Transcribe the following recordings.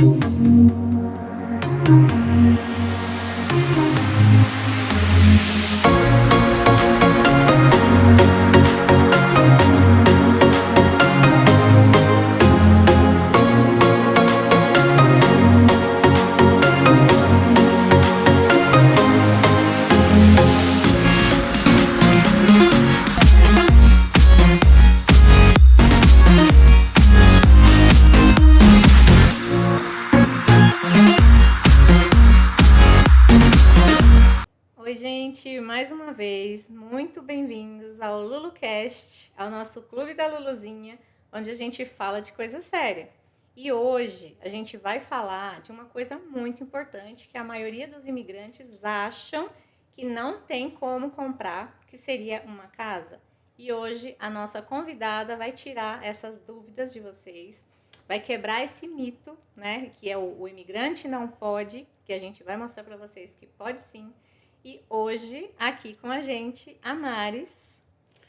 Oi, gente, mais uma vez, muito bem-vindos ao LuluCast, ao nosso Clube da Luluzinha, onde a gente fala de coisa séria. E hoje a gente vai falar de uma coisa muito importante que a maioria dos imigrantes acham que não tem como comprar, que seria uma casa. E hoje a nossa convidada vai tirar essas dúvidas de vocês, vai quebrar esse mito, né, que é o imigrante não pode, que a gente vai mostrar para vocês que pode sim. E hoje, aqui com a gente, a Maris.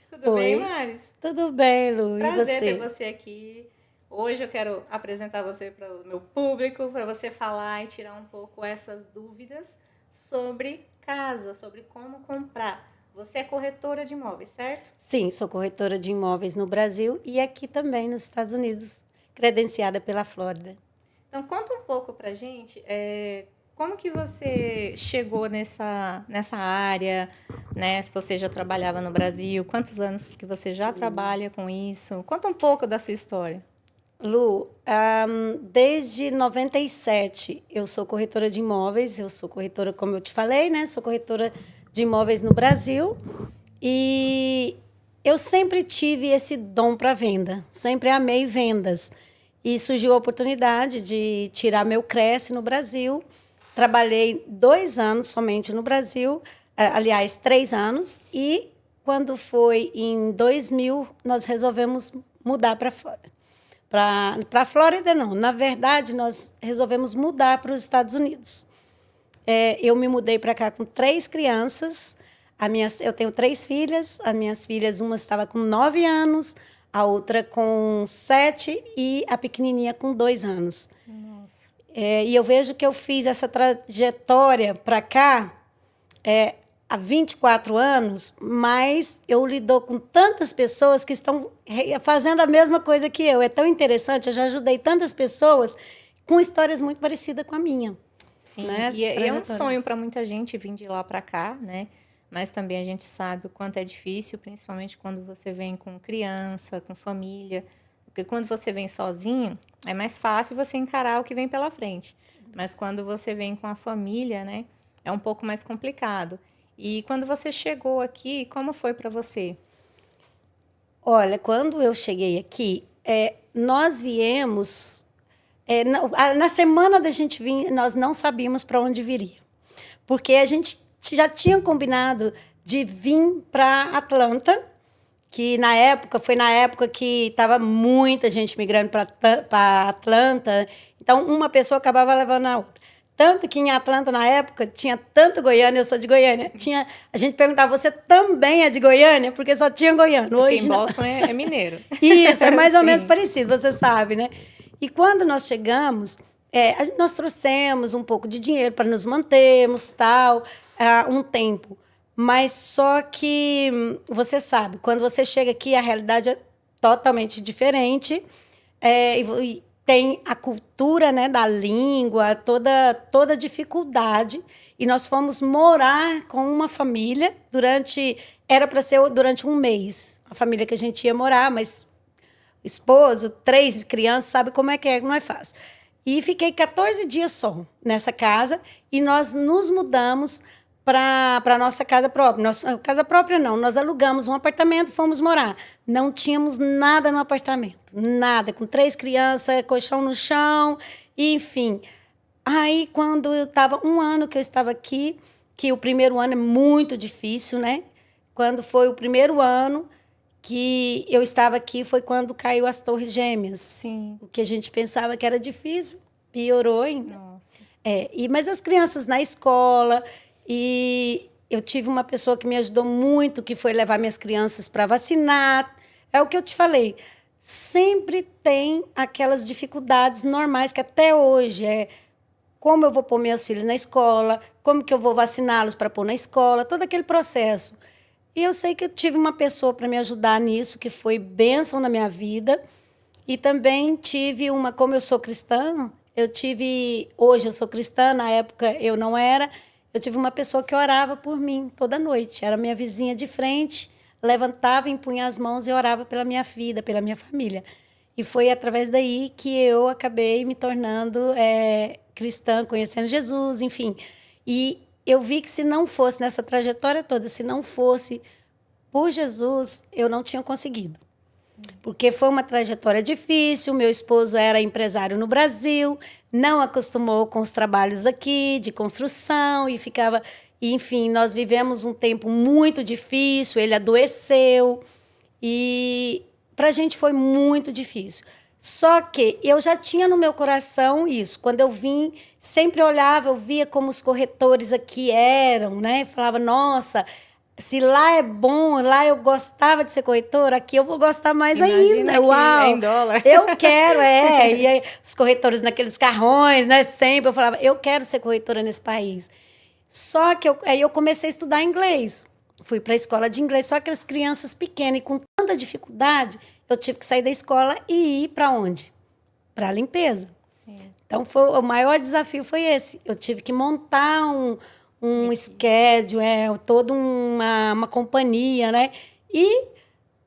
Tudo Oi, bem, Maris? tudo bem, Lu, e Prazer ter você? você aqui. Hoje eu quero apresentar você para o meu público, para você falar e tirar um pouco essas dúvidas sobre casa, sobre como comprar. Você é corretora de imóveis, certo? Sim, sou corretora de imóveis no Brasil e aqui também nos Estados Unidos, credenciada pela Flórida. Então, conta um pouco para a gente como que você chegou nessa área, né? Se você já trabalhava no Brasil, quantos anos que você já trabalha com isso? Conta um pouco da sua história. Lu, desde 97 eu sou corretora de imóveis, eu sou corretora, como eu te falei, né? Sou corretora de imóveis no Brasil e eu sempre tive esse dom para venda, sempre amei vendas. E surgiu a oportunidade de tirar meu Cresce no Brasil. Trabalhei 2 anos somente no Brasil, aliás, 3 anos, e quando foi em 2000, nós resolvemos mudar para fora. Para a Flórida, não. Na verdade, nós resolvemos mudar para os Estados Unidos. Eu me mudei para cá com 3 crianças. Eu tenho 3 filhas. As minhas filhas, uma estava com 9 anos, a outra com 7 e a pequenininha com 2 anos. Nossa. E eu vejo que eu fiz essa trajetória para cá há 24 anos, mas eu lido com tantas pessoas que estão fazendo a mesma coisa que eu. É tão interessante, eu já ajudei tantas pessoas com histórias muito parecidas com a minha. Sim, Né? e é um sonho para muita gente vir de lá para cá, né? Mas também a gente sabe o quanto é difícil, principalmente quando você vem com criança, com família. Porque quando você vem sozinho, é mais fácil você encarar o que vem pela frente. Mas quando você vem com a família, né? É um pouco mais complicado. E quando você chegou aqui, como foi para você? Olha, quando eu cheguei aqui, nós viemos... na semana da gente vir, nós não sabíamos para onde viria. Porque a gente já tinha combinado de vir para Atlanta, que foi na época que estava muita gente migrando para Atlanta. Então, uma pessoa acabava levando a outra. Tanto que em Atlanta, na época, tinha tanto goiano, eu sou de Goiânia. A gente perguntava, você também é de Goiânia? Porque só tinha goiano. Porque hoje em Boston é mineiro. Isso, é mais ou menos Sim. parecido, você sabe, né? E quando nós chegamos, nós trouxemos um pouco de dinheiro para nos mantermos, um tempo. Mas só que, você sabe, quando você chega aqui, a realidade é totalmente diferente. E tem a cultura, né, da língua, toda dificuldade. E nós fomos morar com uma família era para ser durante um mês, a família que a gente ia morar, mas esposo, 3 crianças, sabe como é, não é fácil. E fiquei 14 dias só nessa casa e nós nos mudamos para a nossa casa própria. Nossa casa própria não, nós alugamos um apartamento, fomos morar. Não tínhamos nada no apartamento, nada, com 3 crianças, colchão no chão, enfim. Aí, quando eu estava, 1 ano que eu estava aqui, que o primeiro ano é muito difícil, né? Quando foi o primeiro ano que eu estava aqui, foi quando caiu as Torres Gêmeas. Sim. O que a gente pensava que era difícil, piorou ainda. Nossa. Mas as crianças na escola, e eu tive uma pessoa que me ajudou muito, que foi levar minhas crianças para vacinar. É o que eu te falei. sempre tem aquelas dificuldades normais que até hoje como eu vou pôr meus filhos na escola, como que eu vou vaciná-los para pôr na escola, todo aquele processo. E eu sei que eu tive uma pessoa para me ajudar nisso, que foi bênção na minha vida. E também tive como eu sou cristã, hoje eu sou cristã, na época eu não era, eu tive uma pessoa que orava por mim toda noite, era minha vizinha de frente, levantava, impunha as mãos e orava pela minha vida, pela minha família. E foi através daí que eu acabei me tornando cristã, conhecendo Jesus, enfim. E eu vi que se não fosse nessa trajetória toda, se não fosse por Jesus, eu não tinha conseguido. Porque foi uma trajetória difícil, meu esposo era empresário no Brasil, não acostumou com os trabalhos aqui de construção e ficava... Enfim, nós vivemos um tempo muito difícil, ele adoeceu e para a gente foi muito difícil. Só que eu já tinha no meu coração isso. Quando eu vim, sempre olhava, eu via como os corretores aqui eram, né? Falava, nossa... Se lá é bom, lá eu gostava de ser corretora, aqui eu vou gostar mais Imagina ainda. Uau! É em dólar. Eu quero, E aí, os corretores naqueles carrões, né? Sempre eu falava, eu quero ser corretora nesse país. Só que aí eu comecei a estudar inglês. Fui para a escola de inglês, só aquelas crianças pequenas e com tanta dificuldade, eu tive que sair da escola e ir para onde? Para a limpeza. Sim. Então, o maior desafio foi esse. Eu tive que montar um schedule, toda uma companhia, né? E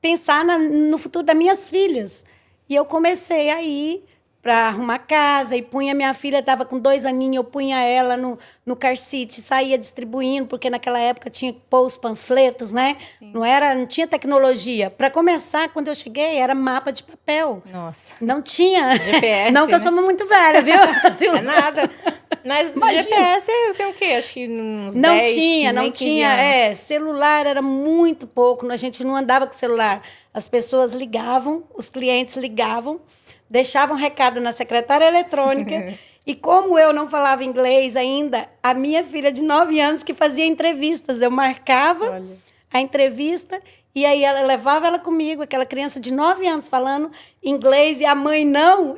pensar no futuro das minhas filhas. E eu comecei a ir para arrumar casa e punha minha filha, estava com 2 aninhos, eu punha ela no car seat, saía distribuindo, porque naquela época tinha que pôr os panfletos, né? Não tinha tecnologia. Para começar, quando eu cheguei, era mapa de papel. Nossa. Não tinha. GPS, não que eu sou muito velha, viu? É nada. Mas imagina. GPS eu tenho o quê? Acho que uns não 10, tinha, nem não 15 tinha. anos. Celular era muito pouco, a gente não andava com celular. As pessoas ligavam, os clientes ligavam, deixavam recado na secretária eletrônica. E como eu não falava inglês ainda, a minha filha de 9 anos que fazia entrevistas, eu marcava a entrevista e aí ela levava ela comigo, aquela criança de 9 anos falando inglês e a mãe não,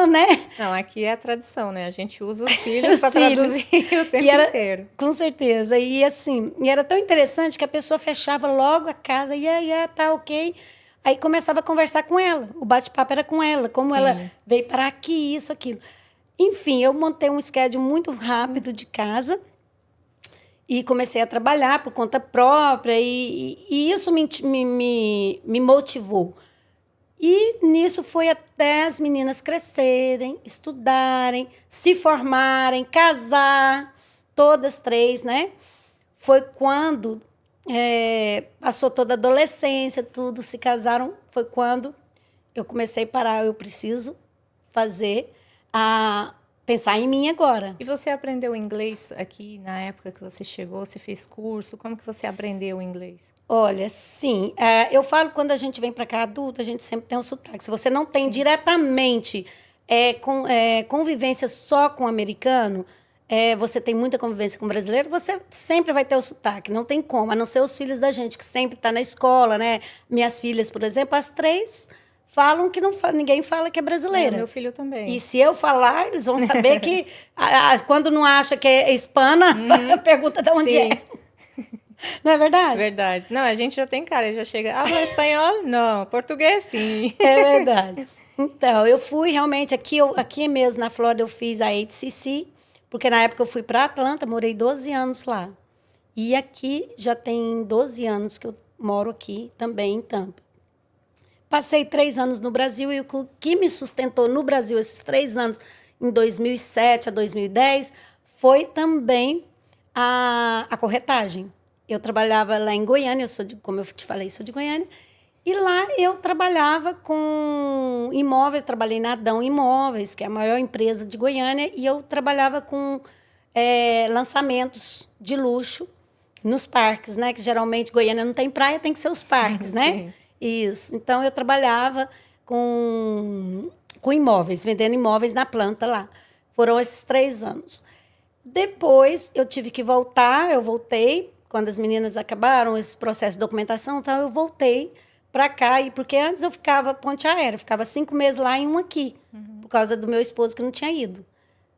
né? Não, aqui é a tradição, né? A gente usa os filhos para traduzir o tempo inteiro. Com certeza. E assim, era tão interessante que a pessoa fechava logo a casa, tá ok. Aí começava a conversar com ela. O bate-papo era com ela, como ela veio para aqui, isso, aquilo. Enfim, eu montei um schedule muito rápido de casa e comecei a trabalhar por conta própria e isso me motivou. E nisso foi até as meninas crescerem, estudarem, se formarem, casar, todas 3, né? Foi quando passou toda a adolescência, tudo, se casaram, foi quando eu comecei a parar, eu preciso pensar em mim agora. E você aprendeu inglês aqui na época que você chegou? Você fez curso? Como que você aprendeu inglês? Olha, sim. Eu falo quando a gente vem para cá adulto, a gente sempre tem um sotaque. Se você não tem diretamente convivência só com o americano, você tem muita convivência com o brasileiro, você sempre vai ter o sotaque. Não tem como, a não ser os filhos da gente, que sempre está na escola, né? Minhas filhas, por exemplo, as 3... falam que ninguém fala que é brasileira. Meu filho também. E se eu falar, eles vão saber que... quando não acha que é hispana, pergunta de onde é. Não é verdade? Verdade. Não, a gente já tem cara, já chega... Habla espanhol? Não. Português, sim. É verdade. Então, eu fui realmente... Aqui mesmo, na Flórida, eu fiz a HCC, porque na época eu fui para Atlanta, morei 12 anos lá. E aqui já tem 12 anos que eu moro aqui, também em Tampa. Passei 3 anos no Brasil e o que me sustentou no Brasil esses 3 anos, em 2007 a 2010, foi também a corretagem. Eu trabalhava lá em Goiânia, como eu te falei, sou de Goiânia, e lá eu trabalhava com imóveis, trabalhei na Adão Imóveis, que é a maior empresa de Goiânia, e eu trabalhava com lançamentos de luxo nos parques, né? Que geralmente Goiânia não tem praia, tem que ser os parques, né? Sim. Isso. Então, eu trabalhava com imóveis, vendendo imóveis na planta lá. Foram esses 3 anos. Depois, eu tive que voltar. Eu voltei, quando as meninas acabaram esse processo de documentação, então eu voltei para cá, e porque antes eu ficava ponte aérea, ficava 5 meses lá e um aqui, por causa do meu esposo que não tinha ido.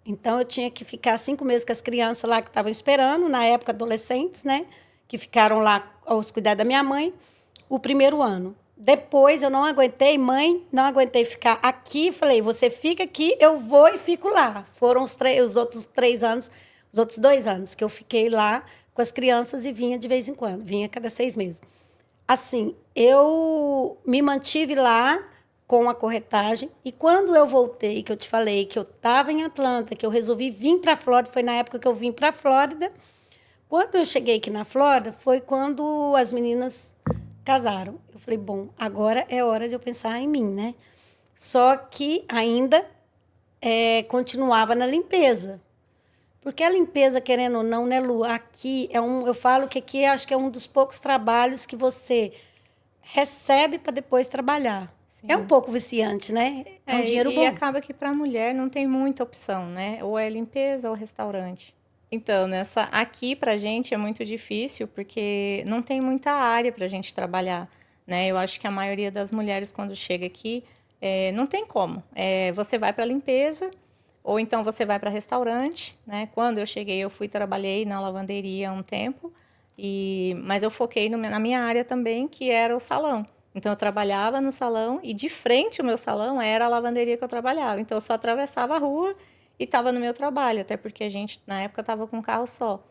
Então, eu tinha que ficar 5 meses com as crianças lá que estavam esperando, na época adolescentes, né? Que ficaram lá aos cuidados da minha mãe, o primeiro ano. Depois, eu não aguentei, mãe, não aguentei ficar aqui. Falei, você fica aqui, eu vou e fico lá. Foram os outros 3 anos, os outros 2 anos que eu fiquei lá com as crianças e vinha de vez em quando, vinha a cada 6 meses. Assim, eu me mantive lá com a corretagem, e quando eu voltei, que eu te falei que eu estava em Atlanta, que eu resolvi vir para a Flórida, foi na época que eu vim para a Flórida. Quando eu cheguei aqui na Flórida, foi quando as meninas casaram. Eu falei, bom, agora é hora de eu pensar em mim, né? Só que ainda continuava na limpeza. Porque a limpeza, querendo ou não, né, Lu? Aqui eu falo que aqui acho que é um dos poucos trabalhos que você recebe para depois trabalhar. Sim. É um pouco viciante, né? É um dinheiro bom. E acaba que para a mulher não tem muita opção, né? Ou é limpeza ou restaurante. Então, aqui para a gente é muito difícil porque não tem muita área para a gente trabalhar, né? Eu acho que a maioria das mulheres, quando chega aqui, não tem como. Você vai para limpeza, ou então você vai para restaurante, né? Quando eu cheguei, trabalhei na lavanderia há um tempo, mas eu foquei na minha área também, que era o salão. Então, eu trabalhava no salão e de frente ao meu salão era a lavanderia que eu trabalhava. Então, eu só atravessava a rua e estava no meu trabalho, até porque a gente, na época, estava com um carro só.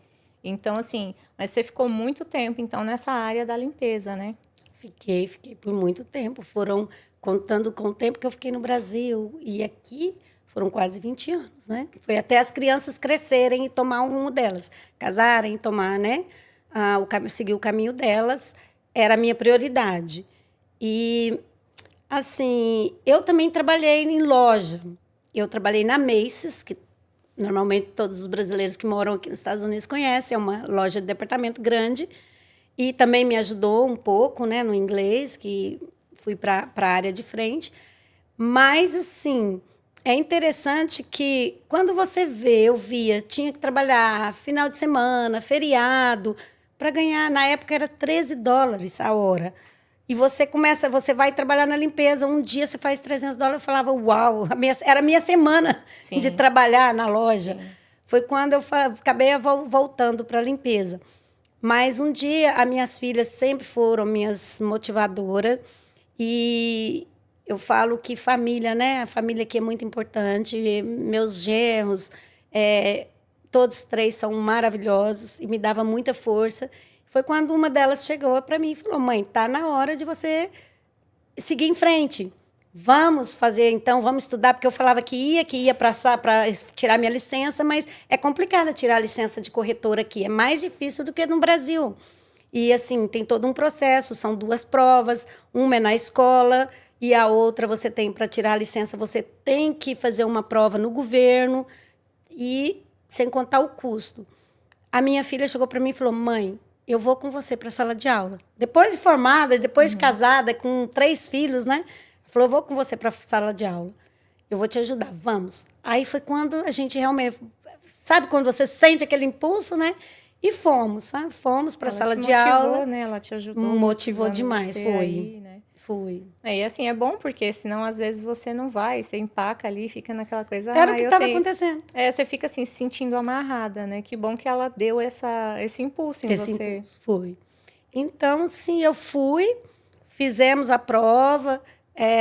Então, assim, mas você ficou muito tempo, então, nessa área da limpeza, né? Fiquei por muito tempo. Contando com o tempo que eu fiquei no Brasil e aqui, foram quase 20 anos, né? Foi até as crianças crescerem e tomar um rumo delas. Casarem, tomar, né? Seguir o caminho delas era a minha prioridade. E, assim, eu também trabalhei em loja. Eu trabalhei na Macy's, que normalmente todos os brasileiros que moram aqui nos Estados Unidos conhecem. É uma loja de departamento grande. E também me ajudou um pouco, né, no inglês, que fui para a área de frente. Mas, assim... É interessante que, quando você tinha que trabalhar final de semana, feriado, para ganhar, na época era $13 a hora. E você vai trabalhar na limpeza, um dia você faz $300, eu falava, uau, era a minha semana Sim. de trabalhar na loja. Sim. Foi quando eu acabei voltando para a limpeza. Mas um dia, as minhas filhas sempre foram minhas motivadoras, e... Eu falo que família, né? A família aqui é muito importante. Meus genros, todos 3 são maravilhosos e me dava muita força. Foi quando uma delas chegou para mim e falou, mãe, tá na hora de você seguir em frente. Vamos fazer, então, vamos estudar, porque eu falava que ia para tirar minha licença, mas é complicado tirar a licença de corretora aqui. É mais difícil do que no Brasil. E, assim, tem todo um processo, são 2 provas, uma é na escola... E a outra, você tem, para tirar a licença, você tem que fazer uma prova no governo, e sem contar o custo. A minha filha chegou para mim e falou, mãe, eu vou com você para a sala de aula. Depois de formada, depois de casada, com 3 filhos, né? Falou, eu vou com você para a sala de aula. Eu vou te ajudar, vamos. Aí foi quando a gente realmente... Sabe quando você sente aquele impulso, né? E fomos, sabe? Fomos para a sala de aula. Né? Ela te ajudou. Motivou demais, foi. Aí, né? Foi. E assim, é bom porque senão às vezes você não vai, você empaca ali, fica naquela coisa... Era o que estava acontecendo. Você fica assim, se sentindo amarrada, né? Que bom que ela deu esse impulso em você. Impulso, foi. Então, sim, eu fui, fizemos a prova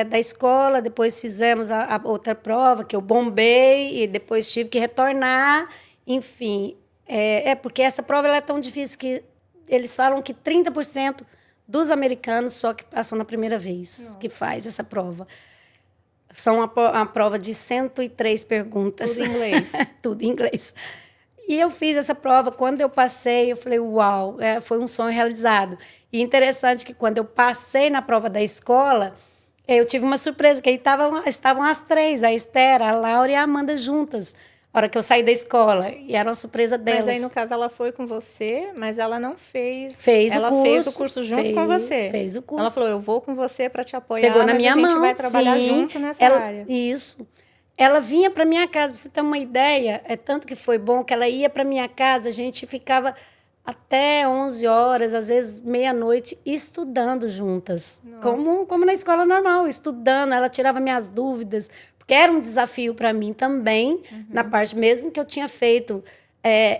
da escola, depois fizemos a outra prova, que eu bombei, e depois tive que retornar, enfim. Porque essa prova ela é tão difícil que eles falam que 30% dos americanos só que passam na primeira vez. Nossa. Que faz essa prova. São uma prova de 103 perguntas. Tudo em inglês. Tudo em inglês. E eu fiz essa prova. Quando eu passei, eu falei, uau, foi um sonho realizado. E interessante que quando eu passei na prova da escola, eu tive uma surpresa, que aí estavam as 3, a Esther, a Laura e a Amanda juntas. A hora que eu saí da escola, e era uma surpresa delas. Mas aí, no caso, ela foi com você, mas ela não fez... Ela fez o curso junto com você. Fez o curso. Ela falou, eu vou com você para te apoiar, Pegou na minha mão, a gente vai trabalhar junto nessa área. Isso. Ela vinha para minha casa, para você ter uma ideia, tanto que foi bom que ela ia para minha casa, a gente ficava até 11 horas, às vezes meia-noite, estudando juntas. Como na escola normal, estudando. Ela tirava minhas dúvidas, porque era um desafio para mim também, na parte, mesmo que eu tinha feito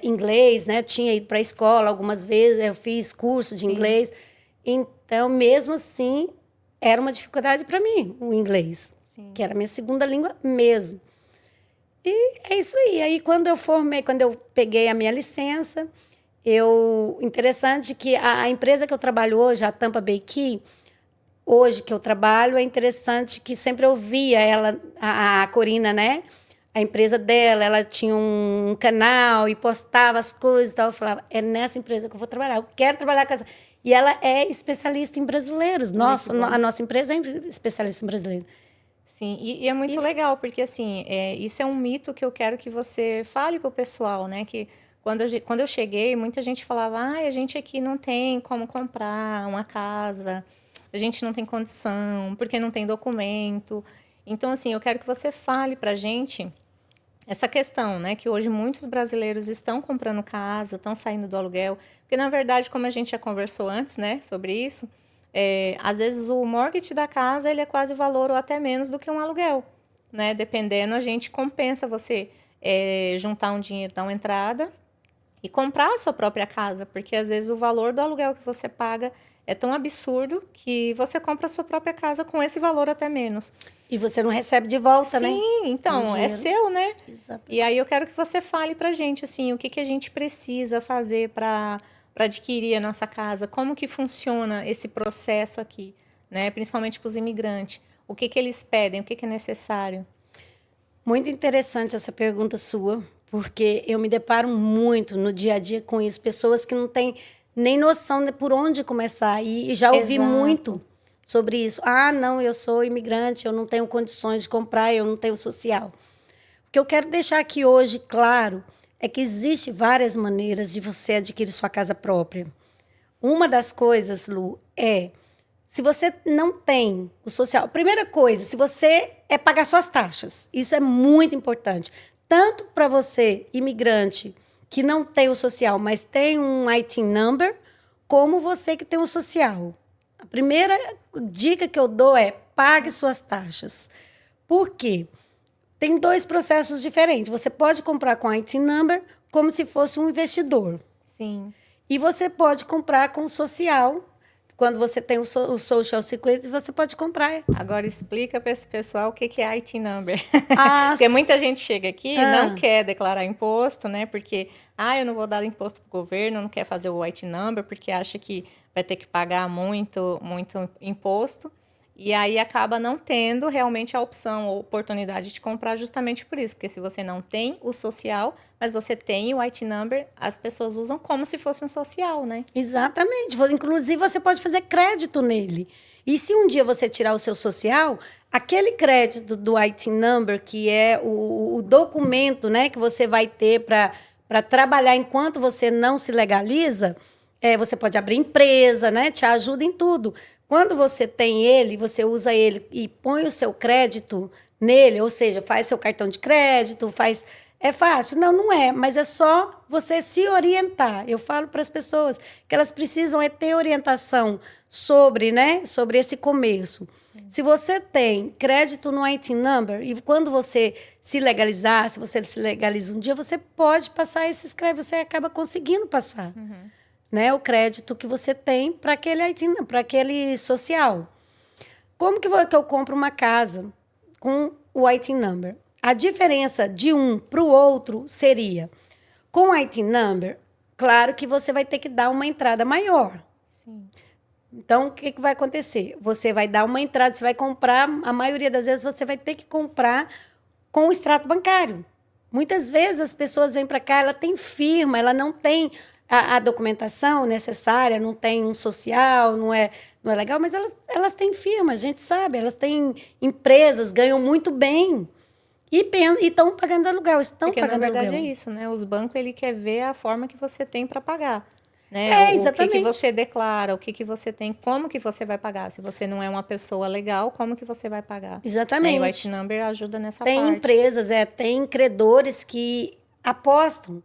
inglês, né? Tinha ido para a escola algumas vezes, eu fiz curso de inglês. Então, mesmo assim, era uma dificuldade para mim, o inglês, que era a minha segunda língua mesmo. E é isso aí. Aí, quando eu peguei a minha licença, interessante que a empresa que eu trabalho hoje, a Tampa Bay Key, hoje que eu trabalho, é interessante que sempre eu via ela, a Corina, né? A empresa dela, ela tinha um canal e postava as coisas e tal. Eu falava, é nessa empresa que eu vou trabalhar, eu quero trabalhar com essa. E ela é especialista em brasileiros. A nossa empresa é especialista em brasileiros. Sim, e é muito legal, porque assim, isso é um mito que eu quero que você fale para o pessoal, né? Que quando eu cheguei, muita gente falava, a gente aqui não tem como comprar uma casa, a gente não tem condição, porque não tem documento. Então, assim, eu quero que você fale para a gente essa questão, né? Que hoje muitos brasileiros estão comprando casa, estão saindo do aluguel, porque na verdade, como a gente já conversou antes, né, sobre isso, às vezes o mortgage da casa ele é quase o valor ou até menos do que um aluguel, né? Dependendo, a gente compensa você juntar um dinheiro, dar uma entrada e comprar a sua própria casa, porque às vezes o valor do aluguel que você paga é tão absurdo que você compra a sua própria casa com esse valor até menos. E você não recebe de volta, né? Sim, então, é seu, né? Exatamente. E aí eu quero que você fale pra gente, assim, o que a gente precisa fazer para adquirir a nossa casa, como que funciona esse processo aqui, né? Principalmente para os imigrantes. O que eles pedem, o que é necessário? Muito interessante essa pergunta sua, porque eu me deparo muito no dia a dia com isso. Pessoas que não têm nem noção de por onde começar. E já ouvi muito sobre isso. Ah, não, eu sou imigrante, eu não tenho condições de comprar, eu não tenho social. O que eu quero deixar aqui hoje claro é que existe várias maneiras de você adquirir sua casa própria. Uma das coisas, Lu, se você não tem o social... Primeira coisa, se você pagar suas taxas. Isso é muito importante. Tanto para você, imigrante, que não tem o social, mas tem um IT number, como você que tem o social. A primeira dica que eu dou é pague suas taxas. Por quê? Tem dois processos diferentes. Você pode comprar com IT number como se fosse um investidor. Sim. E você pode comprar com o social. Quando você tem o Social Security, você pode comprar. Agora explica para esse pessoal o que é IT number. Porque muita gente chega aqui e não quer declarar imposto, né? Porque, eu não vou dar imposto para o governo, não quer fazer o IT number, porque acha que vai ter que pagar muito imposto. E aí acaba não tendo realmente a opção ou oportunidade de comprar justamente por isso. Porque se você não tem o social, mas você tem o IT number, as pessoas usam como se fosse um social, né? Exatamente. Inclusive, você pode fazer crédito nele. E se um dia você tirar o seu social, aquele crédito do IT number, que é o documento, né, que você vai ter para trabalhar enquanto você não se legaliza, você pode abrir empresa, né, te ajuda em tudo. Quando você tem ele, você usa ele e põe o seu crédito nele, ou seja, faz seu cartão de crédito, faz... É fácil? Não, não é, mas é só você se orientar. Eu falo para as pessoas que elas precisam ter orientação sobre esse começo. Sim. Se você tem crédito no IT number e quando você se legalizar, se você se legaliza um dia, você pode passar esses créditos, você acaba conseguindo passar. Né, o crédito que você tem para aquele social. Como que eu compro uma casa com o IT number? A diferença de um para o outro seria, com o IT number, claro que você vai ter que dar uma entrada maior. Sim. Então, o que vai acontecer? Você vai dar uma entrada, você vai comprar, a maioria das vezes você vai ter que comprar com o extrato bancário. Muitas vezes as pessoas vêm para cá, ela tem firma, ela não tem a documentação necessária, não tem um social, não é legal, mas elas têm firma, a gente sabe, elas têm empresas, ganham muito bem. E estão pagando aluguel, Porque, pagando na verdade, aluguel. é isso, né? Os bancos, ele quer ver a forma que você tem para pagar. Né? Exatamente. O que você declara, o que você tem, como que você vai pagar. Se você não é uma pessoa legal, como que você vai pagar? Exatamente. Né? E o IT Number ajuda nessa tem parte. Tem empresas, tem credores que apostam.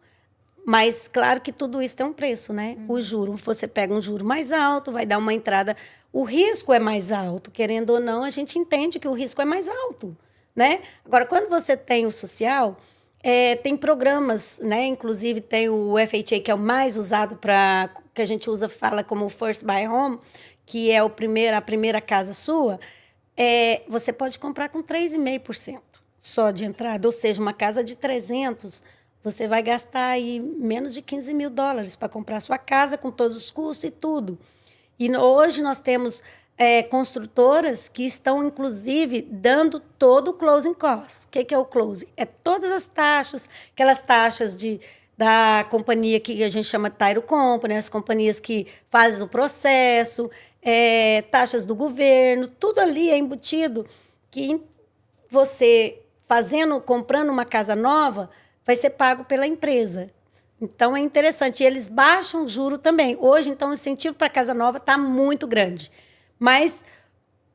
Mas, claro que tudo isso tem um preço, né? O juro, você pega um juro mais alto, vai dar uma entrada. O risco é mais alto, querendo ou não, a gente entende que o risco é mais alto, né? Agora, quando você tem o social, tem programas, né? Inclusive, tem o FHA, que é o mais usado para... que a gente usa, fala como First Buy Home, que é a primeira casa sua. Você pode comprar com 3,5% só de entrada. Ou seja, uma casa de 300... você vai gastar aí menos de US$ 15 mil para comprar sua casa, com todos os custos e tudo. E hoje nós temos construtoras que estão, inclusive, dando todo o closing cost. O que é o closing? É todas as taxas, aquelas taxas da companhia que a gente chama Title Company, as companhias que fazem o processo, taxas do governo, tudo ali é embutido que você, comprando uma casa nova, vai ser pago pela empresa. Então, é interessante. E eles baixam o juro também. Hoje, então, o incentivo para casa nova está muito grande. Mas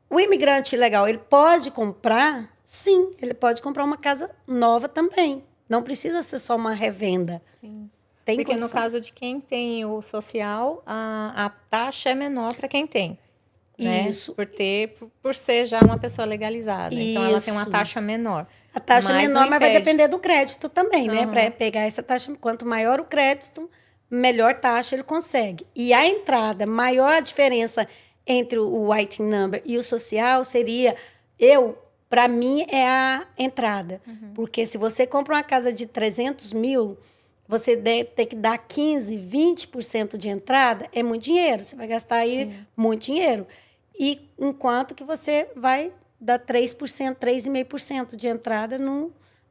o imigrante legal, ele pode comprar? Sim, ele pode comprar uma casa nova também. Não precisa ser só uma revenda. Sim. Tem Porque condições. no caso de quem tem o social, a taxa é menor para quem tem. Né? Isso. Por ser já uma pessoa legalizada. Isso. Então, ela tem uma taxa menor. A taxa mas menor, não mas vai impede. depender do crédito também, né? Para pegar essa taxa, quanto maior o crédito, melhor taxa ele consegue. E a entrada, maior a diferença entre o White Number e o social seria, para mim, é a entrada. Porque se você compra uma casa de 300 mil, você tem que dar 15%, 20% de entrada, é muito dinheiro. Você vai gastar aí muito dinheiro. E enquanto que você vai dar 3%, 3,5% de entrada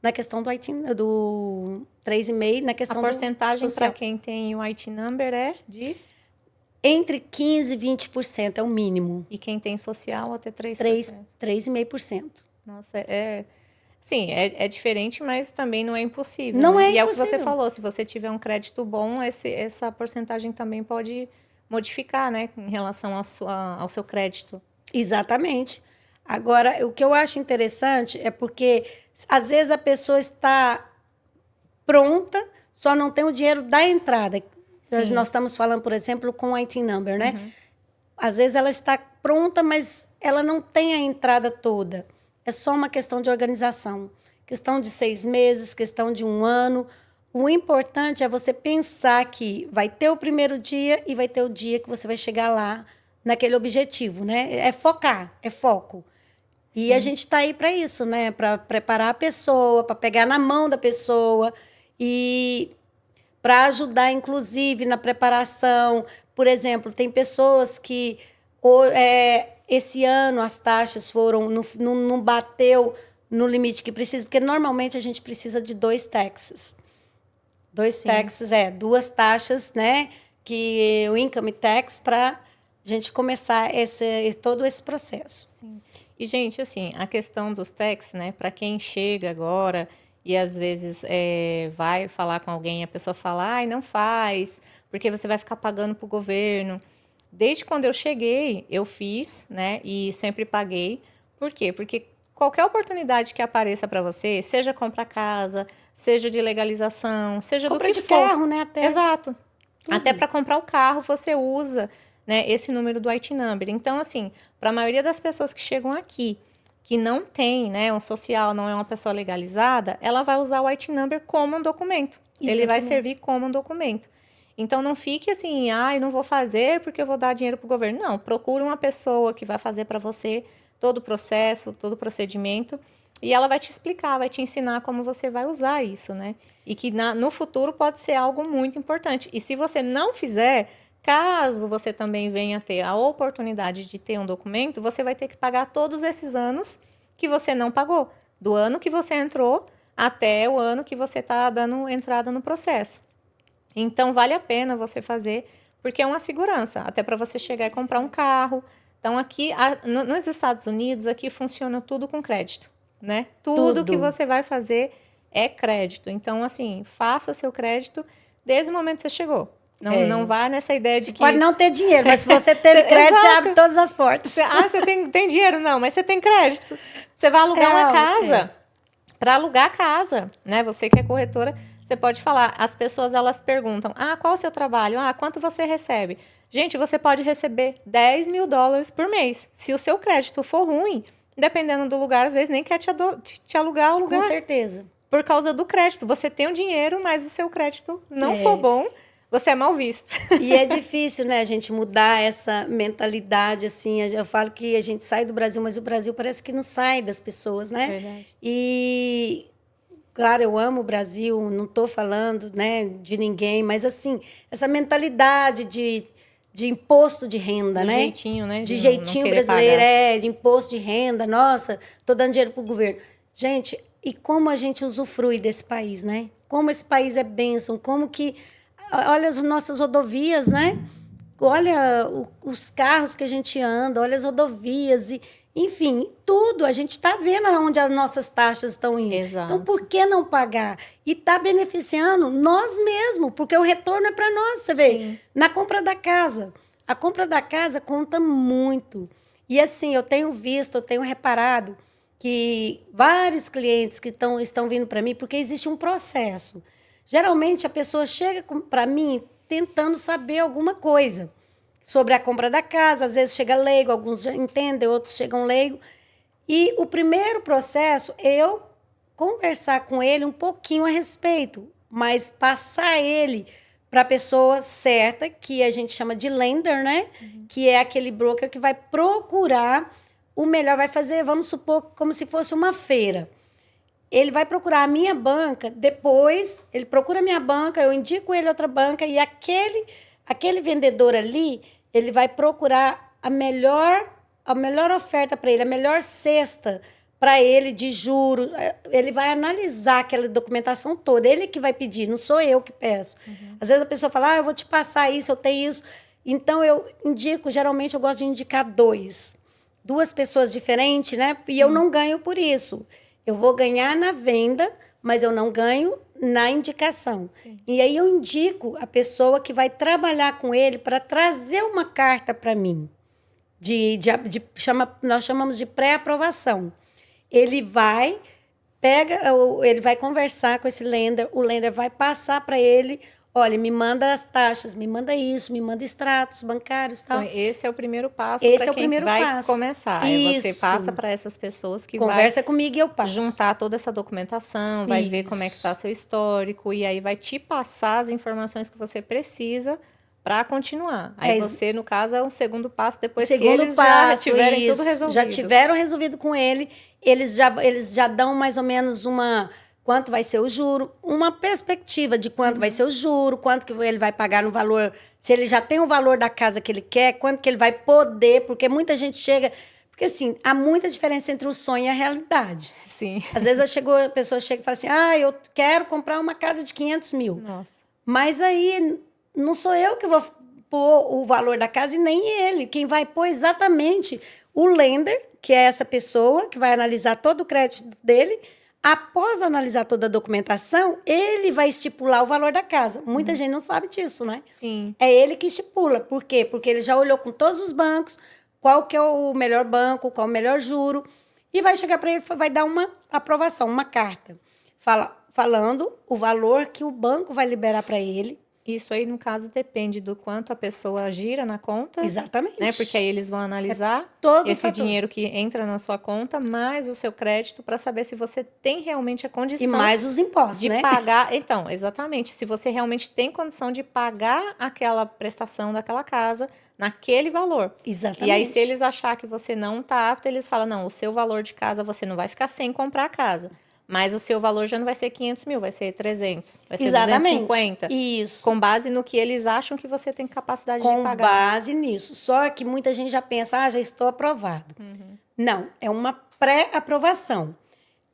na questão do 3,5%, na questão a porcentagem do para quem tem o IT number é de? Entre 15% e 20% é o mínimo. E quem tem social até 3%? 3,5%. Nossa, sim, é diferente, mas também não é impossível. Não né? é e impossível. É o que você falou, se você tiver um crédito bom, essa porcentagem também pode modificar, né, em relação ao seu crédito. Exatamente. Agora, o que eu acho interessante é porque, às vezes, a pessoa está pronta, só não tem o dinheiro da entrada. Sim. Nós estamos falando, por exemplo, com o IT Number, né? Às vezes, ela está pronta, mas ela não tem a entrada toda. É só uma questão de organização. Questão de 6 meses, questão de 1 ano. O importante é você pensar que vai ter o primeiro dia e vai ter o dia que você vai chegar lá naquele objetivo, né? É focar, é foco. E Sim. a gente está aí para isso, né? Para preparar a pessoa, para pegar na mão da pessoa e para ajudar, inclusive, na preparação. Por exemplo, tem pessoas que esse ano as taxas não bateu no limite que precisa, porque normalmente a gente precisa de 2 taxes. 2 taxes, 2 taxas, né? Que o income tax para a gente começar todo esse processo. Sim. E, gente, assim, a questão dos taxes, né? Para quem chega agora e às vezes vai falar com alguém, a pessoa fala, ai, não faz, porque você vai ficar pagando para o governo. Desde quando eu cheguei, eu fiz, né? E sempre paguei. Por quê? Porque qualquer oportunidade que apareça para você, seja comprar casa, seja de legalização, seja compra do que de for. Carro, né? Até. Exato. Tudo. Até para comprar o carro, você usa, né, esse número do IT number. Então, assim, para a maioria das pessoas que chegam aqui, que não tem, né, um social, não é uma pessoa legalizada, ela vai usar o IT number como um documento. Exatamente. Ele vai servir como um documento. Então, não fique assim, eu não vou fazer porque eu vou dar dinheiro para o governo. Não, procure uma pessoa que vai fazer para você todo o processo, todo o procedimento, e ela vai te explicar, vai te ensinar como você vai usar isso, né? E que no futuro pode ser algo muito importante. E se você não fizer, caso você também venha ter a oportunidade de ter um documento, você vai ter que pagar todos esses anos que você não pagou. Do ano que você entrou até o ano que você está dando entrada no processo. Então, vale a pena você fazer, porque é uma segurança, até para você chegar e comprar um carro. Então, aqui, nos Estados Unidos, aqui funciona tudo com crédito, né? Tudo que você vai fazer é crédito. Então, assim, faça seu crédito desde o momento que você chegou. Não vá nessa ideia de que... Pode não ter dinheiro, mas se você ter crédito, você abre todas as portas. Você tem dinheiro? Não, mas você tem crédito. Você vai alugar uma casa. Para alugar a casa, né? Você que é corretora, Você pode falar, as pessoas elas perguntam, qual é o seu trabalho? Quanto você recebe? Gente, você pode receber $10.000 por mês. Se o seu crédito for ruim, dependendo do lugar, às vezes nem quer te alugar o lugar. Com certeza. Por causa do crédito. Você tem o dinheiro, mas o seu crédito não for bom, você é mal visto. E é difícil, né, a gente mudar essa mentalidade, assim. Eu falo que a gente sai do Brasil, mas o Brasil parece que não sai das pessoas, né? Verdade. E, claro, eu amo o Brasil, não estou falando, né, de ninguém, mas, assim, essa mentalidade de imposto de renda, né? Jeitinho, né? De jeitinho brasileiro, de imposto de renda. Nossa, estou dando dinheiro para o governo. Gente, e como a gente usufrui desse país, né? Como esse país é bênção, como que... Olha as nossas rodovias, né? Olha os carros que a gente anda, olha as rodovias, enfim, tudo. A gente está vendo onde as nossas taxas estão indo. Exato. Então, por que não pagar? E está beneficiando nós mesmos, porque o retorno é para nós, você vê? Sim. Na compra da casa. A compra da casa conta muito. E assim, eu tenho reparado que vários clientes que estão vindo para mim, porque existe um processo. Geralmente, a pessoa chega para mim tentando saber alguma coisa sobre a compra da casa. Às vezes chega leigo, alguns já entendem, outros chegam leigo. E o primeiro processo é eu conversar com ele um pouquinho a respeito, mas passar ele para a pessoa certa, que a gente chama de lender, né? Uhum. Que é aquele broker que vai procurar o melhor, vai fazer, vamos supor, como se fosse uma feira. Ele vai procurar a minha banca, depois ele procura a minha banca, eu indico ele outra banca, e aquele vendedor ali, ele vai procurar a melhor oferta para ele, a melhor cesta para ele de juros. Ele vai analisar aquela documentação toda, ele que vai pedir, não sou eu que peço. Uhum. Às vezes a pessoa fala, eu vou te passar isso, eu tenho isso. Então, eu indico, geralmente eu gosto de indicar duas pessoas diferentes, né? E eu não ganho por isso. Eu vou ganhar na venda, mas eu não ganho na indicação. Sim. E aí eu indico a pessoa que vai trabalhar com ele para trazer uma carta para mim. Nós chamamos de pré-aprovação. Ele vai conversar com esse lender, o lender vai passar para ele, olha, me manda as taxas, me manda isso, me manda extratos bancários e tal. Então, esse é o primeiro passo para quem vai começar. Aí você passa para essas pessoas que conversa comigo e eu passo. Juntar toda essa documentação, vai ver como é que está seu histórico e aí vai te passar as informações que você precisa para continuar. Aí você, no caso, é um segundo passo depois que eles já tiverem tudo resolvido. Já tiveram resolvido com ele, eles já dão mais ou menos quanto vai ser o juro, uma perspectiva de quanto vai ser o juro, quanto que ele vai pagar no valor, se ele já tem o valor da casa que ele quer, quanto que ele vai poder, porque muita gente chega... Porque, assim, há muita diferença entre o sonho e a realidade. Sim. Às vezes a pessoa chega e fala assim, eu quero comprar uma casa de 500 mil. Nossa. Mas aí não sou eu que vou pôr o valor da casa e nem ele. Quem vai pôr exatamente o lender, que é essa pessoa que vai analisar todo o crédito dele. Após analisar toda a documentação, ele vai estipular o valor da casa. Muita gente não sabe disso, né? Sim. É ele que estipula. Por quê? Porque ele já olhou com todos os bancos, qual que é o melhor banco, qual o melhor juro, e vai chegar para ele, vai dar uma aprovação, uma carta, falando o valor que o banco vai liberar para ele. Isso aí, no caso, depende do quanto a pessoa gira na conta. Exatamente. Né? Porque aí eles vão analisar esse dinheiro que entra na sua conta, mais o seu crédito, para saber se você tem realmente a condição... E mais os impostos, de pagar. Então, exatamente. Se você realmente tem condição de pagar aquela prestação daquela casa naquele valor. Exatamente. E aí, se eles achar que você não está apto, eles falam, não, o seu valor de casa, você não vai ficar sem comprar a casa. Mas o seu valor já não vai ser 500 mil, vai ser 300, vai ser Exatamente. 250. Isso. Com base no que eles acham que você tem capacidade de pagar. Com base nisso. Só que muita gente já pensa, já estou aprovado. Uhum. Não, é uma pré-aprovação.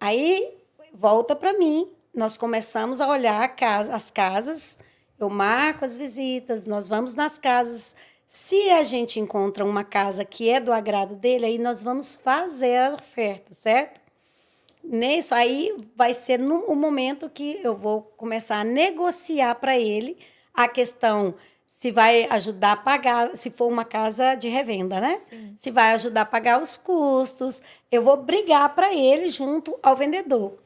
Aí, volta para mim, nós começamos a olhar as casas, eu marco as visitas, nós vamos nas casas. Se a gente encontra uma casa que é do agrado dele, aí nós vamos fazer a oferta, certo? Nisso, aí vai ser no momento que eu vou começar a negociar para ele a questão se vai ajudar a pagar, se for uma casa de revenda, né? Sim. Se vai ajudar a pagar os custos, eu vou brigar para ele junto ao vendedor.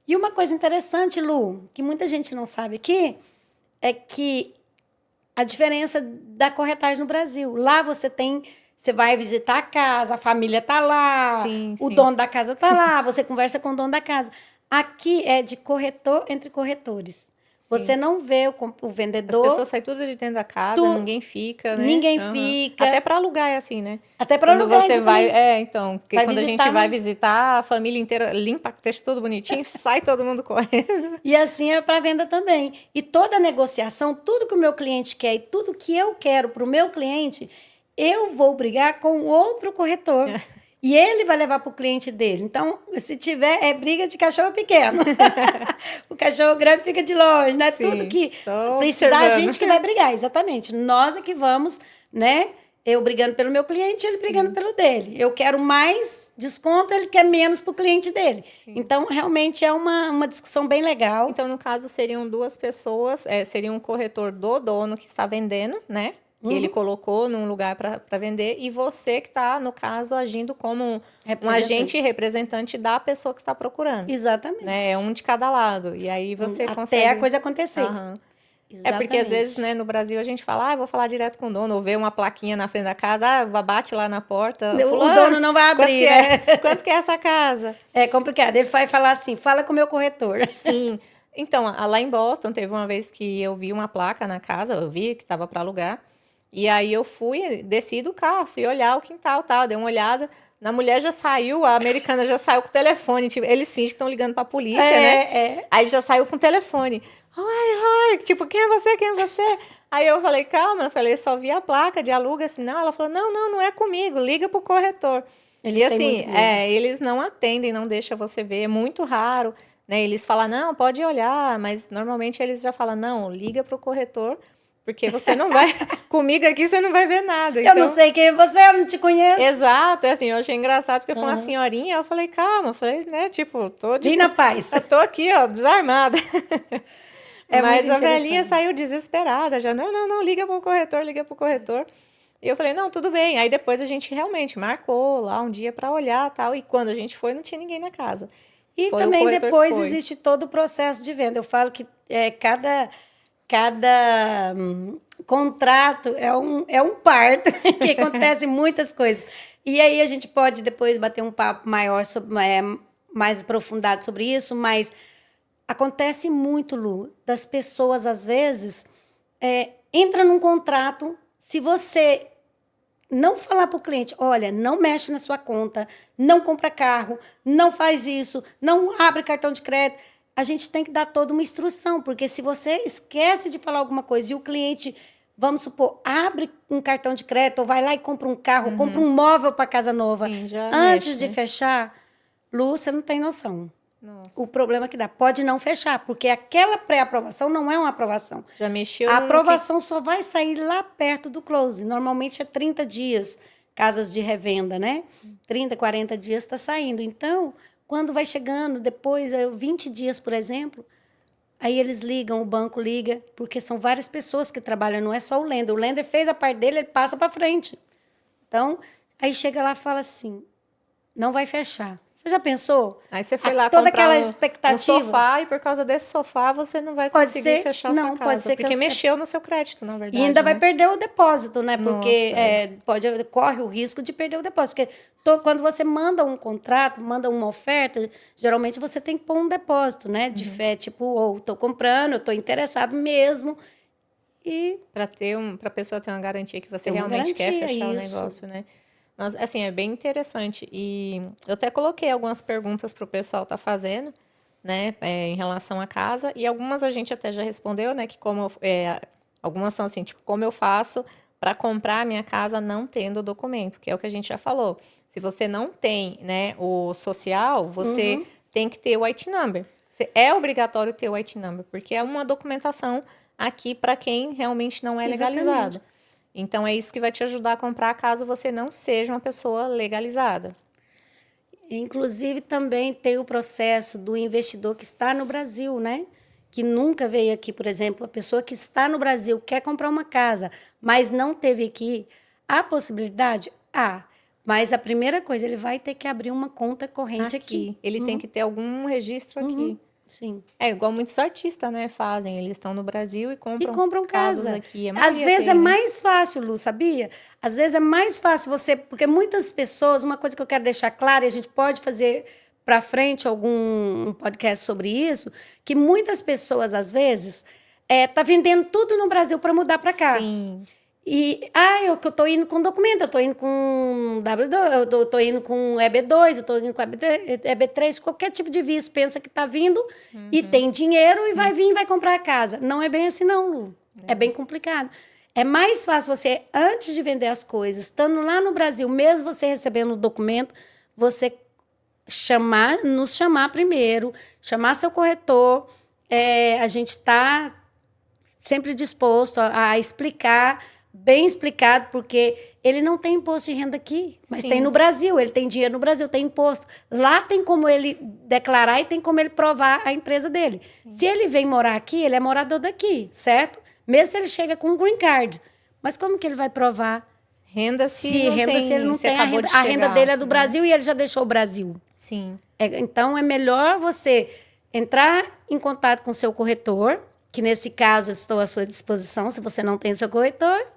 E uma coisa interessante, Lu, que muita gente não sabe aqui, é que a diferença da corretagem no Brasil. Lá você vai visitar a casa, a família tá lá, Sim, o sim. dono da casa tá lá, você conversa com o dono da casa. Aqui é de corretor entre corretores. Você não vê o As vendedor, pessoas saem tudo de dentro da casa, ninguém fica, né? ninguém Aham. fica. Até para alugar é assim, né? Até para Quando alugar, você vai, exatamente. então, porque Vai quando a gente visitar, vai não. visitar, a família inteira limpa, deixa tudo bonitinho, sai todo mundo correndo. E assim é para venda também. E toda negociação, tudo que o meu cliente quer e tudo que eu quero para o meu cliente, eu vou brigar com outro corretor. E ele vai levar para o cliente dele. Então, se tiver, é briga de cachorro pequeno. O cachorro grande fica de longe, né? Tudo Sim, que só precisar, a observando. gente que vai brigar, exatamente. Nós é que vamos, né? Eu brigando pelo meu cliente, ele brigando pelo dele. Eu quero mais desconto, ele quer menos para o cliente dele. Então, realmente é uma discussão bem legal. Então, no caso, seriam duas pessoas, seria um corretor do dono que está vendendo, né? Que ele colocou num lugar para vender, e você que está, no caso, agindo como um agente representante da pessoa que está procurando. Exatamente. Né? É um de cada lado. E aí você Até consegue. a coisa acontecer. Aham. Exatamente. É porque às vezes, né, no Brasil a gente fala, eu vou falar direto com o dono, ou vê uma plaquinha na frente da casa, bate lá na porta. O dono não vai abrir, né? Quanto que é essa casa? É complicado. Ele vai falar assim, fala com o meu corretor. Sim. Então, lá em Boston, teve uma vez que eu vi uma placa na casa, eu vi que estava para alugar, e aí eu fui, desci do carro, fui olhar o quintal, tal, dei uma olhada, na mulher já saiu, a americana já saiu com o telefone, tipo, eles fingem que estão ligando para a polícia, né? Aí já saiu com o telefone. Hi, tipo, quem é você? Quem é você? Aí eu falei, calma, eu só vi a placa de aluga, assim, não. Ela falou, não é comigo, liga pro corretor. Eles e têm assim, muito medo. eles não atendem, não deixam você ver, é muito raro, né? Eles falam, não, pode olhar, mas normalmente eles já falam, não, liga pro corretor, porque você não vai, comigo aqui você não vai ver nada. Eu não sei quem é você, eu não te conheço. Exato, assim, eu achei engraçado, porque foi uma senhorinha, eu falei, calma, eu falei, né, tipo, Vim na paz. eu tô aqui, ó, desarmada. Mas a velhinha interessante. saiu desesperada, já, não, liga pro corretor, liga pro corretor. E eu falei, não, tudo bem. Aí depois a gente realmente marcou lá um dia para olhar tal. E quando a gente foi, não tinha ninguém na casa. E Foi o também corretor que depois foi. existe todo o processo de venda. Eu falo que cada contrato é um parto, que acontece muitas coisas. E aí a gente pode depois bater um papo maior, mais aprofundado sobre isso, mas acontece muito, Lu, das pessoas, às vezes, entra num contrato, se você não falar para o cliente, olha, não mexe na sua conta, não compra carro, não faz isso, não abre cartão de crédito, a gente tem que dar toda uma instrução, porque se você esquece de falar alguma coisa e o cliente, vamos supor, abre um cartão de crédito, ou vai lá e compra um carro, compra um móvel para casa nova, Sim, já antes mexe, de né? fechar, Lu, você não tem noção. Nossa. O problema que dá, pode não fechar, porque aquela pré-aprovação não é uma aprovação. Já mexeu A no aprovação só vai sair lá perto do close. Normalmente é 30 dias, casas de revenda, né? 30, 40 dias está saindo. Então, quando vai chegando, depois, 20 dias, por exemplo, aí eles ligam, o banco liga, porque são várias pessoas que trabalham, não é só o lender. O lender fez a parte dele, ele passa para frente. Então, aí chega lá e fala assim, não vai fechar. Você já pensou? Aí você foi lá toda comprar aquela um expectativa. sofá e por causa desse sofá você não vai Pode conseguir ser, fechar a não, sua pode casa. ser que Porque mexeu no seu crédito, na verdade. E ainda vai né? perder o depósito, né? Porque Nossa. corre o risco de perder o depósito. Porque quando você manda um contrato, manda uma oferta, geralmente você tem que pôr um depósito, né? De fé, tipo, ou estou comprando, eu estou interessado mesmo. E Para a pessoa ter uma garantia que você Ter uma realmente quer garantia, fechar o isso. negócio, né? Mas, assim, é bem interessante. E eu até coloquei algumas perguntas para o pessoal estar fazendo, né? Em relação à casa. E algumas a gente até já respondeu, né? Que algumas são assim, tipo, como eu faço para comprar a minha casa não tendo documento, que é o que a gente já falou. Se você não tem, né, o social, você tem que ter o IT number. É obrigatório ter o IT number, porque é uma documentação aqui para quem realmente não é legalizado. Então, é isso que vai te ajudar a comprar caso você não seja uma pessoa legalizada. inclusive, também tem o processo do investidor que está no Brasil, né? Que nunca veio aqui, por exemplo, a pessoa que está no Brasil quer comprar uma casa, mas não teve aqui. Há possibilidade? Há. Mas a primeira coisa, ele vai ter que abrir uma conta corrente aqui. Ele tem que ter algum registro aqui. Sim. É igual muitos artistas, né, fazem. Eles estão no Brasil e compram casa. aqui. Às vezes é mais fácil, Lu, sabia? Às vezes é mais fácil você... Porque muitas pessoas... Uma coisa que eu quero deixar clara, e a gente pode fazer para frente algum podcast sobre isso, que muitas pessoas, às vezes, tá vendendo tudo no Brasil para mudar para cá. Sim. E, eu tô indo com documento, eu tô indo com W2, eu tô indo com EB2, eu tô indo com EB3, qualquer tipo de visto, pensa que tá vindo e tem dinheiro e vai vir e vai comprar a casa. Não é bem assim não, Lu. É bem complicado. É mais fácil você, antes de vender as coisas, estando lá no Brasil, mesmo você recebendo o documento, você nos chamar primeiro, chamar seu corretor, a gente está sempre disposto a explicar, bem explicado, porque ele não tem imposto de renda aqui, mas Sim. tem no Brasil, ele tem dinheiro no Brasil, tem imposto. Lá tem como ele declarar e tem como ele provar a empresa dele. Sim. Se ele vem morar aqui, ele é morador daqui, certo? Mesmo se ele chega com um green card. Mas como que ele vai provar? Renda se ele não tem a renda dele é do Brasil e ele já deixou o Brasil. Sim. Então, é melhor você entrar em contato com o seu corretor, que nesse caso estou à sua disposição, se você não tem o seu corretor.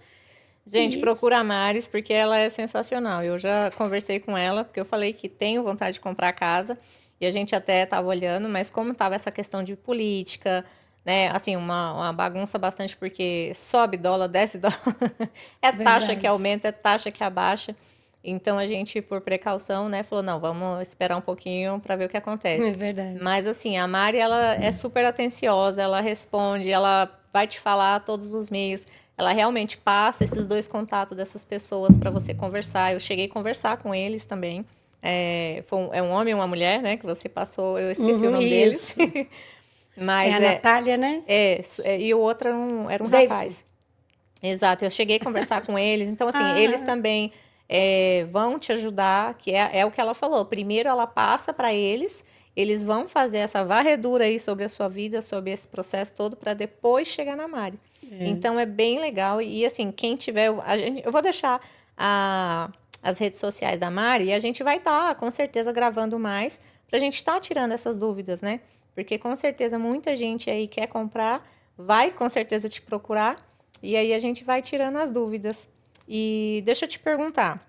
Gente, procura a Maris, porque ela é sensacional. Eu já conversei com ela, porque eu falei que tenho vontade de comprar casa, e a gente até estava olhando, mas como estava essa questão de política, né, assim, uma bagunça bastante, porque sobe dólar, desce dólar, é taxa que aumenta, é taxa que abaixa. Então, a gente, por precaução, né, falou, não, vamos esperar um pouquinho para ver o que acontece. É verdade. Mas, assim, a Mari, ela é super atenciosa, ela responde, ela vai te falar todos os meios. Ela realmente passa esses 2 contatos dessas pessoas para você conversar. Eu cheguei a conversar com eles também. É um homem e uma mulher, né, que você passou, eu esqueci o nome deles. Mas a Natália, né? E o outro era um rapaz. Exato, eu cheguei a conversar com eles. Então, assim, eles também... vão te ajudar, que é o que ela falou. Primeiro ela passa para eles vão fazer essa varredura aí sobre a sua vida, sobre esse processo todo, para depois chegar na Mari. Então é bem legal. E assim, quem tiver. Eu vou deixar as redes sociais da Mari e a gente vai estar, com certeza, gravando mais para a gente estar tirando essas dúvidas, né? Porque com certeza muita gente aí quer comprar, vai com certeza te procurar, e aí a gente vai tirando as dúvidas. E deixa eu te perguntar,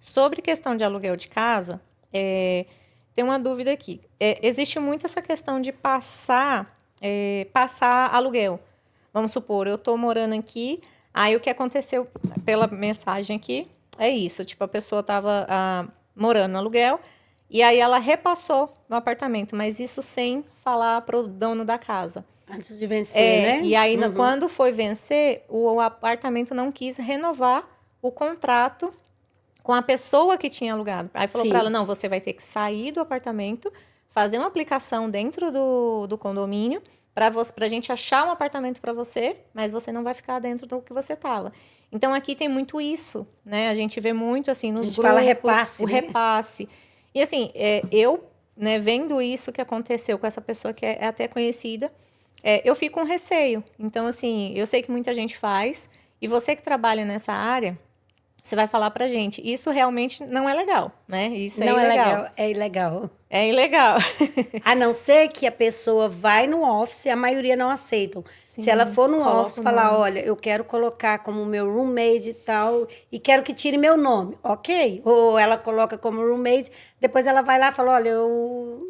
sobre questão de aluguel de casa, tem uma dúvida aqui. Existe muito essa questão de passar aluguel. Vamos supor, eu estou morando aqui, aí o que aconteceu pela mensagem aqui é isso, tipo, a pessoa estava morando no aluguel, e aí ela repassou no apartamento, mas isso sem falar para o dono da casa. Antes de vencer, né? E aí, quando foi vencer, o apartamento não quis renovar o contrato com a pessoa que tinha alugado. Aí falou para ela, não, você vai ter que sair do apartamento, fazer uma aplicação dentro do condomínio, para a gente achar um apartamento para você, mas você não vai ficar dentro do que você estava. Então, aqui tem muito isso, né? A gente vê muito, assim, nos grupos, fala repasse, o repasse. E, assim, eu, né, vendo isso que aconteceu com essa pessoa que é até conhecida, eu fico com receio. Então, assim, eu sei que muita gente faz, e você que trabalha nessa área, você vai falar pra gente, isso realmente não é legal, né? Isso não é ilegal. É ilegal. É ilegal. A não ser que a pessoa vai no office, a maioria não aceitam. Sim, se ela for no office falar, olha, eu quero colocar como meu roommate e tal, e quero que tire meu nome, ok? Ou ela coloca como roommate, depois ela vai lá e fala, olha, eu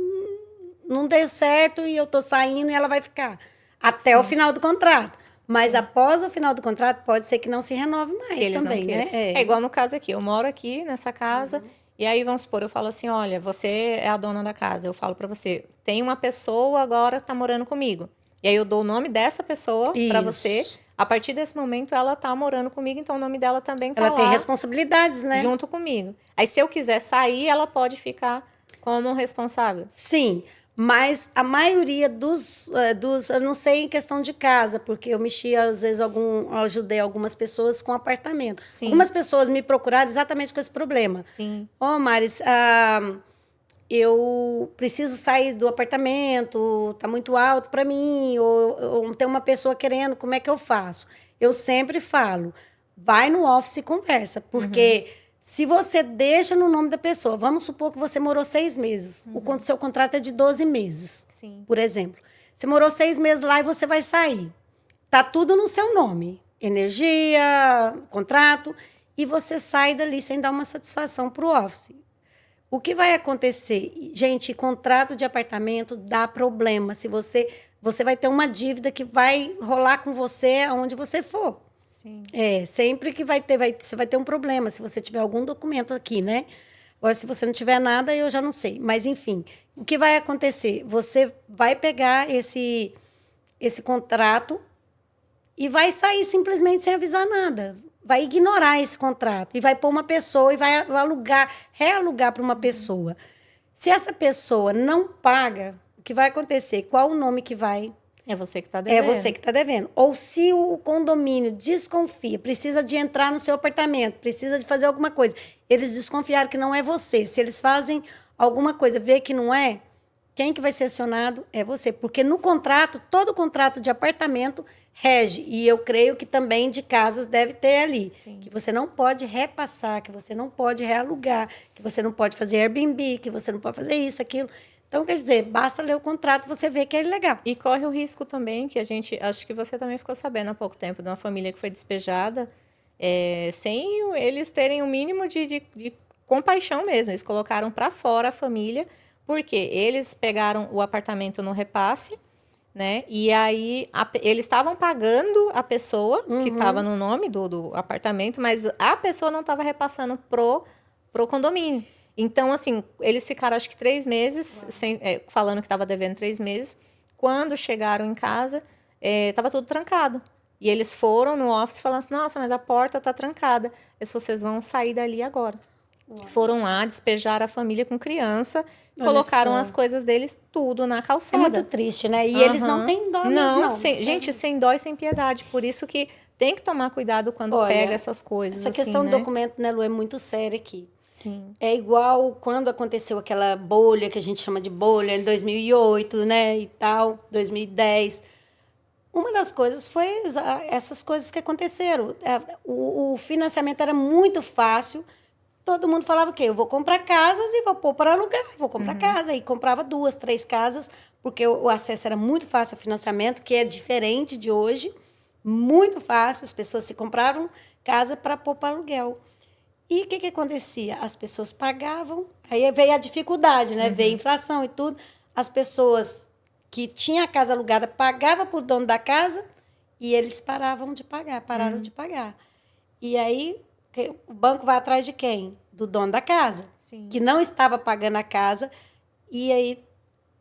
não deu certo e eu tô saindo e ela vai ficar até o final do contrato. Mas após o final do contrato, pode ser que não se renove mais Eles também, né? É igual no caso aqui. Eu moro aqui nessa casa, e aí, vamos supor, eu falo assim, olha, você é a dona da casa. Eu falo para você, tem uma pessoa agora que tá morando comigo. E aí eu dou o nome dessa pessoa para você. A partir desse momento, ela tá morando comigo, então o nome dela também tá lá. Ela tem responsabilidades, né? Junto comigo. Aí, se eu quiser sair, ela pode ficar como responsável. Sim, mas a maioria dos eu não sei em questão de casa, porque eu mexi, às vezes, ajudei algumas pessoas com apartamento. Sim. Algumas pessoas me procuraram exatamente com esse problema. Sim. Maris, eu preciso sair do apartamento, tá muito alto para mim, ou tem uma pessoa querendo, como é que eu faço? Eu sempre falo, vai no office e conversa, porque Se você deixa no nome da pessoa, vamos supor que você morou 6 meses, o seu contrato é de 12 meses, Sim. por exemplo. Você morou 6 meses lá e você vai sair. Tá tudo no seu nome, energia, contrato, e você sai dali sem dar uma satisfação para o office. O que vai acontecer? Gente, contrato de apartamento dá problema. Se você vai ter uma dívida que vai rolar com você aonde você for. Sim. Sempre que você vai ter um problema, se você tiver algum documento aqui, né? Agora, se você não tiver nada, eu já não sei. Mas, enfim, o que vai acontecer? Você vai pegar esse contrato e vai sair simplesmente sem avisar nada. Vai ignorar esse contrato e vai pôr uma pessoa e vai realugar para uma pessoa. Se essa pessoa não paga, o que vai acontecer? Qual o nome que vai? É você que está devendo. É você que está devendo. Ou se o condomínio desconfia, precisa de entrar no seu apartamento, precisa de fazer alguma coisa, eles desconfiaram que não é você. Se eles fazem alguma coisa, vê que não é, quem que vai ser acionado é você. Porque no contrato, todo contrato de apartamento rege. E eu creio que também de casas deve ter ali. Sim. Que você não pode repassar, que você não pode realugar, que você não pode fazer Airbnb, que você não pode fazer isso, aquilo. Então, quer dizer, basta ler o contrato, você vê que é legal. E corre o risco também, que acho que você também ficou sabendo há pouco tempo, de uma família que foi despejada, sem eles terem o mínimo de compaixão mesmo. Eles colocaram para fora a família, porque eles pegaram o apartamento no repasse, né? E aí eles estavam pagando a pessoa que estava no nome do apartamento, mas a pessoa não estava repassando pro condomínio. Então, assim, eles ficaram, acho que 3 meses, falando que estava devendo 3 meses. Quando chegaram em casa, estava tudo trancado. E eles foram no office falando assim, nossa, mas a porta está trancada. Vocês vão sair dali agora. Uau. Foram lá, despejaram a família com criança, colocaram as coisas deles tudo na calçada. É muito triste, né? E eles não têm dó mesmo, não. Gente, sem dó e sem piedade. Por isso que tem que tomar cuidado quando pega essas coisas. Essa assim, questão né? do documento, né, Lu, é muito séria aqui. Sim. É igual quando aconteceu aquela bolha, que a gente chama de bolha, em 2008, né, e tal, 2010. Uma das coisas foi essas coisas que aconteceram. O financiamento era muito fácil. Todo mundo falava o quê? Eu vou comprar casas e vou pôr para alugar. Vou comprar casa. E comprava 2, 3 casas, porque o acesso era muito fácil ao financiamento, que é diferente de hoje. Muito fácil. As pessoas se compravam casa para pôr para aluguel. E o que acontecia? As pessoas pagavam, aí veio a dificuldade, né? Veio a inflação e tudo. As pessoas que tinham a casa alugada pagavam por dono da casa e eles pararam de pagar. E aí o banco vai atrás de quem? Do dono da casa, Sim. que não estava pagando a casa, e aí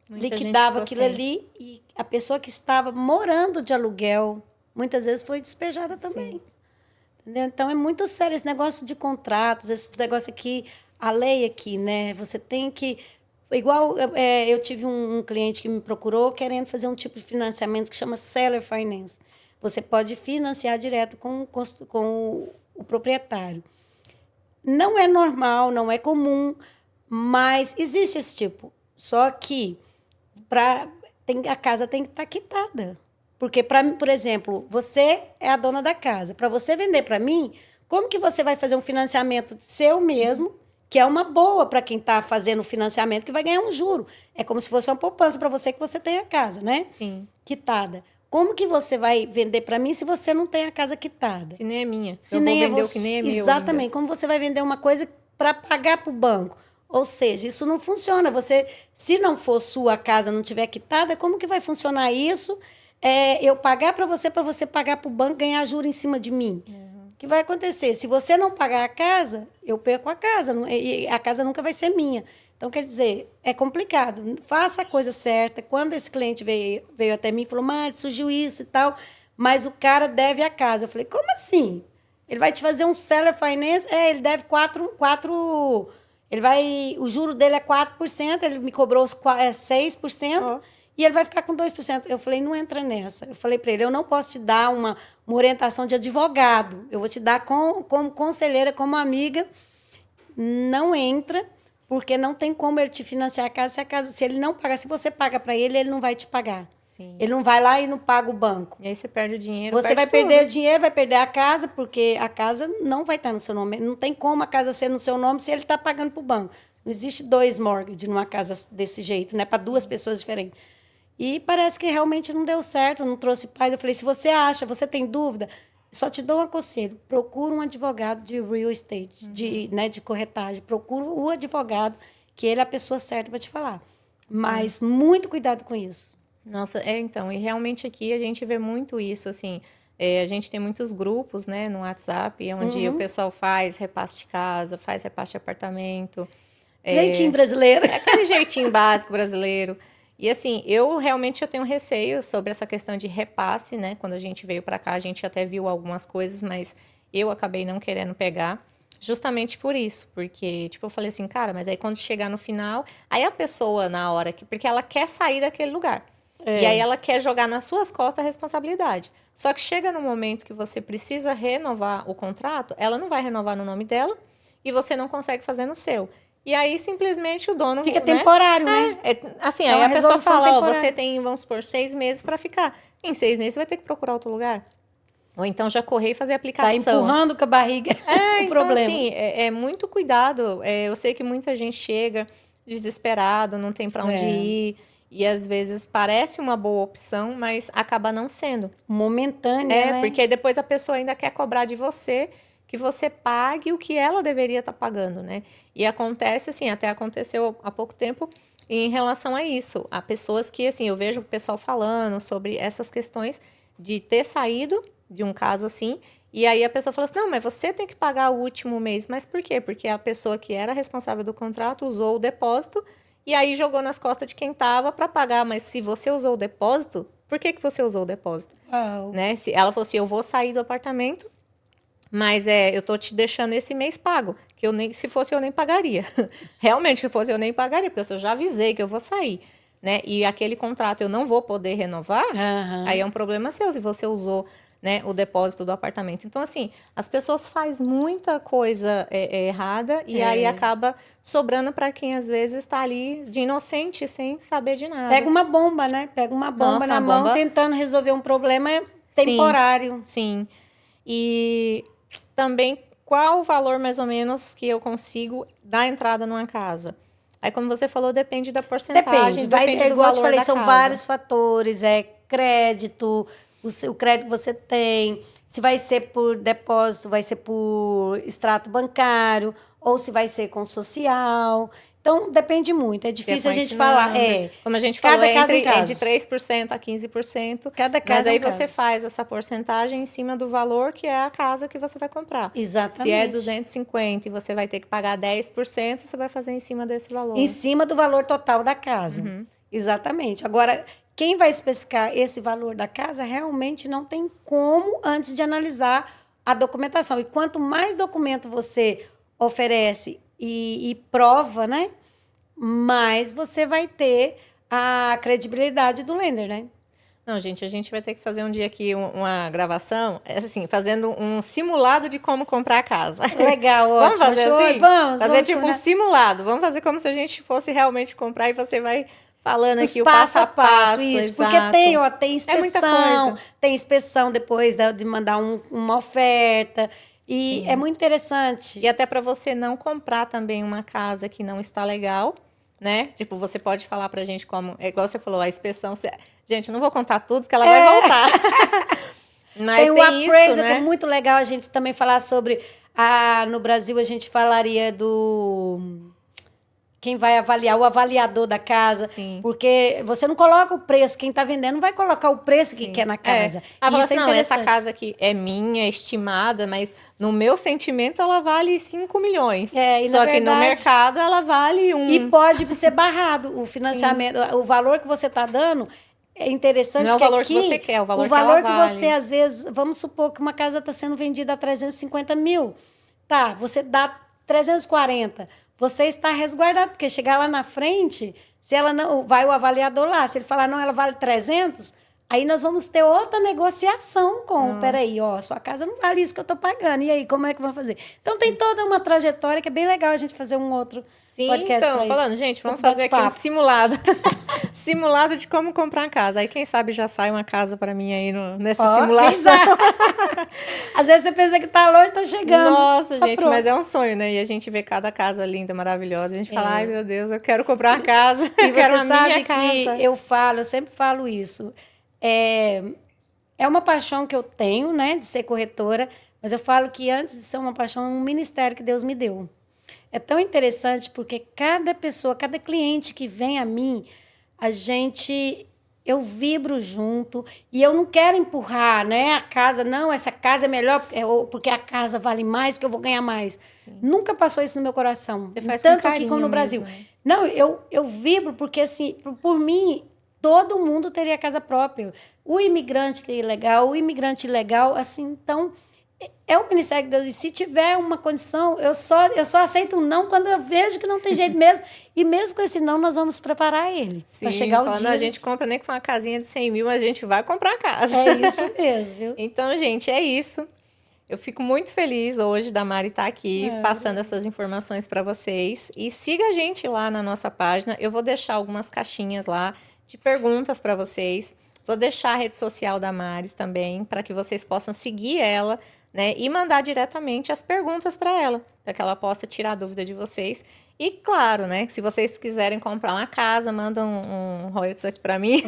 liquidava aquilo ali, e a pessoa que estava morando de aluguel, muitas vezes foi despejada também. Sim. Entendeu? Então, é muito sério esse negócio de contratos, esse negócio aqui, a lei aqui, né? Você tem que... Igual, eu tive um cliente que me procurou querendo fazer um tipo de financiamento que chama Seller Finance. Você pode financiar direto com o proprietário. Não é normal, não é comum, mas existe esse tipo. Só que a casa tem que estar quitada. Porque, por exemplo, você é a dona da casa. Para você vender para mim, como que você vai fazer um financiamento seu mesmo, que é uma boa para quem está fazendo o financiamento, que vai ganhar um juro? É como se fosse uma poupança para você que você tem a casa, né? Sim. Quitada. Como que você vai vender para mim se você não tem a casa quitada? Se nem é minha. Se eu nem vou vender o que nem é meu. Exatamente. Ainda. Como você vai vender uma coisa para pagar para o banco? Ou seja, isso não funciona. Se não for sua casa, não tiver quitada, como que vai funcionar isso? Eu pagar para você pagar para o banco, ganhar juros em cima de mim. O que vai acontecer? Se você não pagar a casa, eu perco a casa. E a casa nunca vai ser minha. Então, quer dizer, é complicado. Faça a coisa certa. Quando esse cliente veio até mim e falou, Mari, surgiu isso e tal, mas o cara deve a casa. Eu falei, como assim? Ele vai te fazer um seller finance? Ele deve 4 o juro dele é 4%, ele me cobrou 6%, e ele vai ficar com 2%. Eu falei, não entra nessa. Eu falei para ele, eu não posso te dar uma orientação de advogado. Eu vou te dar como conselheira, como amiga. Não entra, porque não tem como ele te financiar a casa se ele não pagar. Se você paga para ele, ele não vai te pagar. Sim. Ele não vai lá e não paga o banco. E aí você perde o dinheiro, Você vai perde perder tudo. dinheiro, vai perder a casa, porque a casa não vai estar no seu nome. Não tem como a casa ser no seu nome se ele está pagando para o banco. Não existe 2 mortgages numa casa desse jeito, né? Para 2 pessoas diferentes. E parece que realmente não deu certo, não trouxe paz. Eu falei, se você acha, você tem dúvida, só te dou um conselho. Procura um advogado de real estate, de corretagem. Procura o advogado, que ele é a pessoa certa para te falar. Mas muito cuidado com isso. Nossa, então, e realmente aqui a gente vê muito isso, assim, a gente tem muitos grupos, né, no WhatsApp, onde o pessoal faz repasse de casa, faz repasse de apartamento. Jeitinho brasileiro. É aquele jeitinho básico brasileiro. E assim, eu tenho receio sobre essa questão de repasse, né, quando a gente veio para cá, a gente até viu algumas coisas, mas eu acabei não querendo pegar. Justamente por isso, porque, tipo, eu falei assim, cara, mas aí quando chegar no final, aí a pessoa, na hora que, porque ela quer sair daquele lugar. E aí ela quer jogar nas suas costas a responsabilidade. Só que chega no momento que você precisa renovar o contrato, ela não vai renovar no nome dela e você não consegue fazer no seu. E aí, simplesmente, o dono... Fica né? temporário, né? Assim, É aí uma a pessoa resolução fala, ó, temporária. você tem, vamos supor, 6 meses para ficar. Em 6 meses, você vai ter que procurar outro lugar. Ou então já correr e fazer a Tá aplicação. empurrando com a barriga o Então, problema. assim, é muito cuidado. Eu sei que muita gente chega desesperado, não tem para onde ir. E às vezes parece uma boa opção, mas acaba não sendo. Momentânea, né? Porque depois a pessoa ainda quer cobrar de você que você pague o que ela deveria estar pagando, né? E acontece assim, até aconteceu há pouco tempo em relação a isso. Há pessoas que, assim, eu vejo o pessoal falando sobre essas questões de ter saído de um caso assim, e aí a pessoa fala assim, não, mas você tem que pagar o último mês. Mas por quê? Porque a pessoa que era responsável do contrato usou o depósito e aí jogou nas costas de quem estava para pagar. Mas se você usou o depósito, por que você usou o depósito? Uau. Né? Se ela falou assim, eu vou sair do apartamento, mas eu tô te deixando esse mês pago, que eu nem, se fosse eu nem pagaria. Realmente, se fosse eu nem pagaria, porque eu já avisei que eu vou sair, né? E aquele contrato eu não vou poder renovar, aí é um problema seu, se você usou, né, o depósito do apartamento. Então, assim, as pessoas fazem muita coisa errada e aí acaba sobrando para quem às vezes está ali de inocente, sem saber de nada. Pega uma bomba, né? Pega uma bomba Nossa, na a mão, bomba- tentando resolver um problema temporário. Sim. E também, qual o valor mais ou menos que eu consigo dar entrada numa casa? Aí, como você falou, depende da porcentagem, depende do igual eu te valor falei, da são casa. vários fatores, crédito, o crédito que você tem, se vai ser por depósito, vai ser por extrato bancário, ou se vai ser com social. Então, depende muito. É difícil a gente falar. Como a gente cada falou, caso um é caso. de 3% a 15%. Cada caso Mas aí um você caso. faz essa porcentagem em cima do valor que é a casa que você vai comprar. Exatamente. Se é 250 e você vai ter que pagar 10%, você vai fazer em cima desse valor. Em cima do valor total da casa. Exatamente. Agora, quem vai especificar esse valor da casa realmente não tem como antes de analisar a documentação. E quanto mais documento você oferece e prova, né? Mais você vai ter a credibilidade do lender, né? Não, gente, a gente vai ter que fazer um dia aqui uma gravação, assim, fazendo um simulado de como comprar a casa. Legal, Vamos ótimo. fazer Show. assim? Vamos Fazer um simulado. Vamos fazer como se a gente fosse realmente comprar e você vai falando Os aqui o passo a passo. isso. Exato. Porque tem É muita inspeção, coisa. tem inspeção depois de mandar uma oferta. E é muito interessante. E até para você não comprar também uma casa que não está legal, né? Tipo, você pode falar pra gente como... É igual você falou, a inspeção... Gente, eu não vou contar tudo, porque ela vai voltar. Mas tem o appraisal, isso, né? que é muito legal a gente também falar sobre... no Brasil, a gente falaria do... Quem vai avaliar, o avaliador da casa. Sim. Porque você não coloca o preço, quem está vendendo não vai colocar o preço que quer na casa. Fala Isso assim, é não, essa interessante. casa aqui é minha, estimada, mas no meu sentimento ela vale 5 milhões. E Só na que no verdade, mercado ela vale 1. E pode ser barrado o financiamento. O valor que você está dando é interessante. Não é o que valor aqui, que você quer, é o valor que valor ela vale. você, às vezes, vamos supor que uma casa está sendo vendida a 350 mil. Tá, você dá 340. Você está resguardado, porque chegar lá na frente, se ela não. Vai o avaliador lá, se ele falar, não, ela vale 300, Aí nós vamos ter outra negociação com, peraí, ó, sua casa não vale isso que eu tô pagando. E aí, como é que vamos fazer? Então tem toda uma trajetória que é bem legal a gente fazer um outro podcast. Então, falando, gente, vamos fazer aqui um simulado. Simulado de como comprar uma casa. Aí, quem sabe, já sai uma casa para mim aí nessa simulação. Às vezes você pensa que tá longe, tá chegando. Nossa, gente, pronto. Mas é um sonho, né? E a gente vê cada casa linda, maravilhosa. A gente fala, ai, meu Deus, eu quero comprar uma casa. E quero você sabe que eu sempre falo isso. É uma paixão que eu tenho, né, de ser corretora, mas eu falo que antes de ser uma paixão, é um ministério que Deus me deu. É tão interessante porque cada pessoa, cada cliente que vem a mim, eu vibro junto e eu não quero empurrar, né, a casa, não, essa casa é melhor porque a casa vale mais, porque eu vou ganhar mais. Sim. Nunca passou isso no meu coração. Você faz tanto com aqui como no Brasil. Mesmo, né? Não, eu vibro porque, assim, por mim, todo mundo teria casa própria. O imigrante que é ilegal, o imigrante ilegal, assim, então, é o Ministério de Deus. E se tiver uma condição, eu só aceito um não quando eu vejo que não tem jeito mesmo. E mesmo com esse não, nós vamos preparar ele para chegar o dia. A gente compra nem que for uma casinha de 100 mil, a gente vai comprar a casa. É isso mesmo, viu? Então, gente, é isso. Eu fico muito feliz hoje da Mari estar aqui passando essas informações para vocês. E siga a gente lá na nossa página. Eu vou deixar algumas caixinhas lá de perguntas para vocês. Vou deixar a rede social da Maris também, para que vocês possam seguir ela, né? E mandar diretamente as perguntas para ela, para que ela possa tirar a dúvida de vocês. E claro, né? Se vocês quiserem comprar uma casa, mandam um royalties aqui para mim.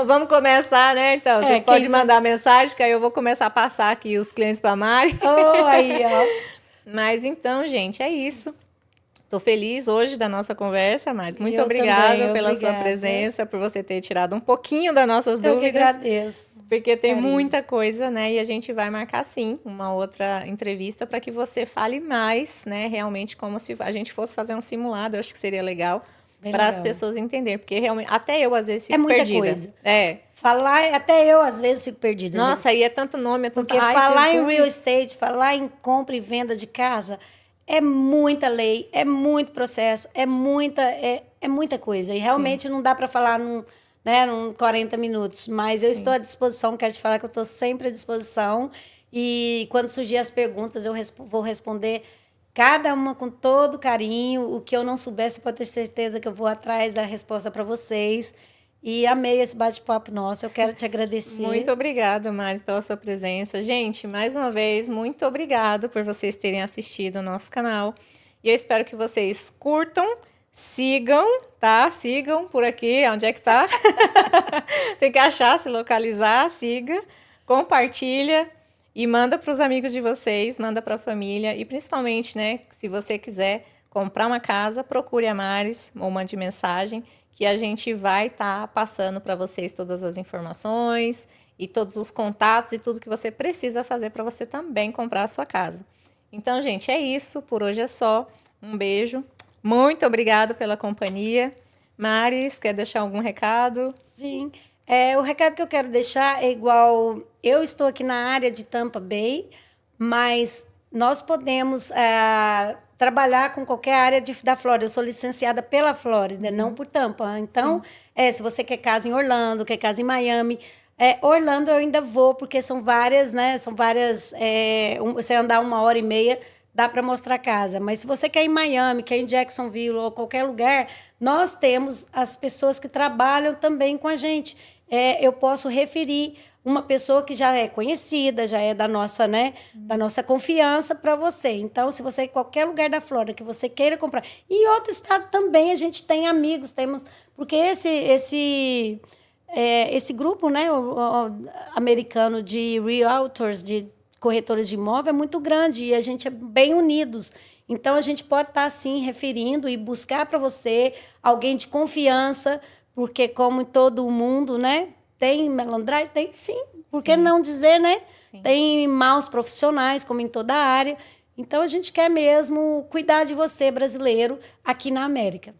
Vamos começar, né? Então, vocês podem mandar mensagem, que aí eu vou começar a passar aqui os clientes para a Mari. Aí, ó. Mas então, gente, é isso. Estou feliz hoje da nossa conversa, Maris. Muito obrigada pela sua presença, por você ter tirado um pouquinho das nossas dúvidas. Eu que agradeço. Porque tem muita coisa, né? E a gente vai marcar, sim, uma outra entrevista para que você fale mais, né? Realmente, como se a gente fosse fazer um simulado. Eu acho que seria legal para as pessoas entenderem. Porque realmente, até eu, às vezes, fico perdida. Coisa. Falar, até eu, às vezes, fico perdida. Nossa, aí é tanto nome, é tanto... Porque falar em real estate, falar em compra e venda de casa... É muita lei, é muito processo, é muita coisa. E realmente não dá para falar num 40 minutos. Mas eu estou à disposição, quero te falar que eu estou sempre à disposição. E quando surgir as perguntas, eu vou responder cada uma com todo carinho. O que eu não souber, você pode ter certeza que eu vou atrás da resposta para vocês. E amei esse bate-papo nosso, eu quero te agradecer. Muito obrigada, Maris, pela sua presença. Gente, mais uma vez, muito obrigado por vocês terem assistido o nosso canal. E eu espero que vocês curtam, sigam, tá? Sigam por aqui, onde é que tá? Tem que achar, se localizar, siga, compartilha e manda para os amigos de vocês, manda para a família. E principalmente, né, se você quiser comprar uma casa, procure a Maris ou mande mensagem, que a gente vai estar passando para vocês todas as informações e todos os contatos e tudo que você precisa fazer para você também comprar a sua casa. Então, gente, é isso. Por hoje é só. Um beijo. Muito obrigada pela companhia. Maris, quer deixar algum recado? Sim. O recado que eu quero deixar é igual... Eu estou aqui na área de Tampa Bay, mas nós podemos... trabalhar com qualquer área da Flórida. Eu sou licenciada pela Flórida, não por Tampa. Então, se você quer casa em Orlando, quer casa em Miami... Orlando eu ainda vou, porque são várias, né? São várias... você andar 1h30, dá para mostrar casa. Mas se você quer ir em Miami, quer ir em Jacksonville ou qualquer lugar, nós temos as pessoas que trabalham também com a gente. Eu posso referir uma pessoa que já é conhecida, já é da nossa, né, da nossa confiança para você. Então, se você em qualquer lugar da Flórida que você queira comprar, e em outro estado também a gente tem amigos, temos, porque esse grupo, né, o americano de realtors, de corretores de imóvel é muito grande e a gente é bem unidos. Então, a gente pode estar, assim, referindo e buscar para você alguém de confiança, porque como em todo o mundo, né, tem malandragem? Tem sim. Por que não dizer, né? Sim. Tem maus profissionais, como em toda a área. Então, a gente quer mesmo cuidar de você, brasileiro, aqui na América.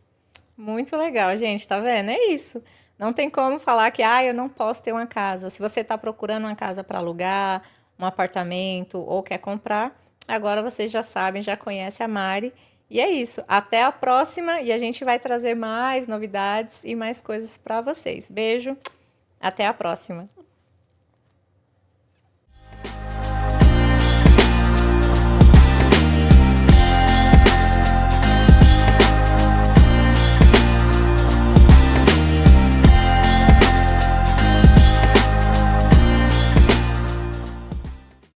Muito legal, gente. Tá vendo? É isso. Não tem como falar que eu não posso ter uma casa. Se você está procurando uma casa para alugar, um apartamento ou quer comprar, agora vocês já sabem, já conhecem a Mari. E é isso. Até a próxima e a gente vai trazer mais novidades e mais coisas para vocês. Beijo. Até a próxima.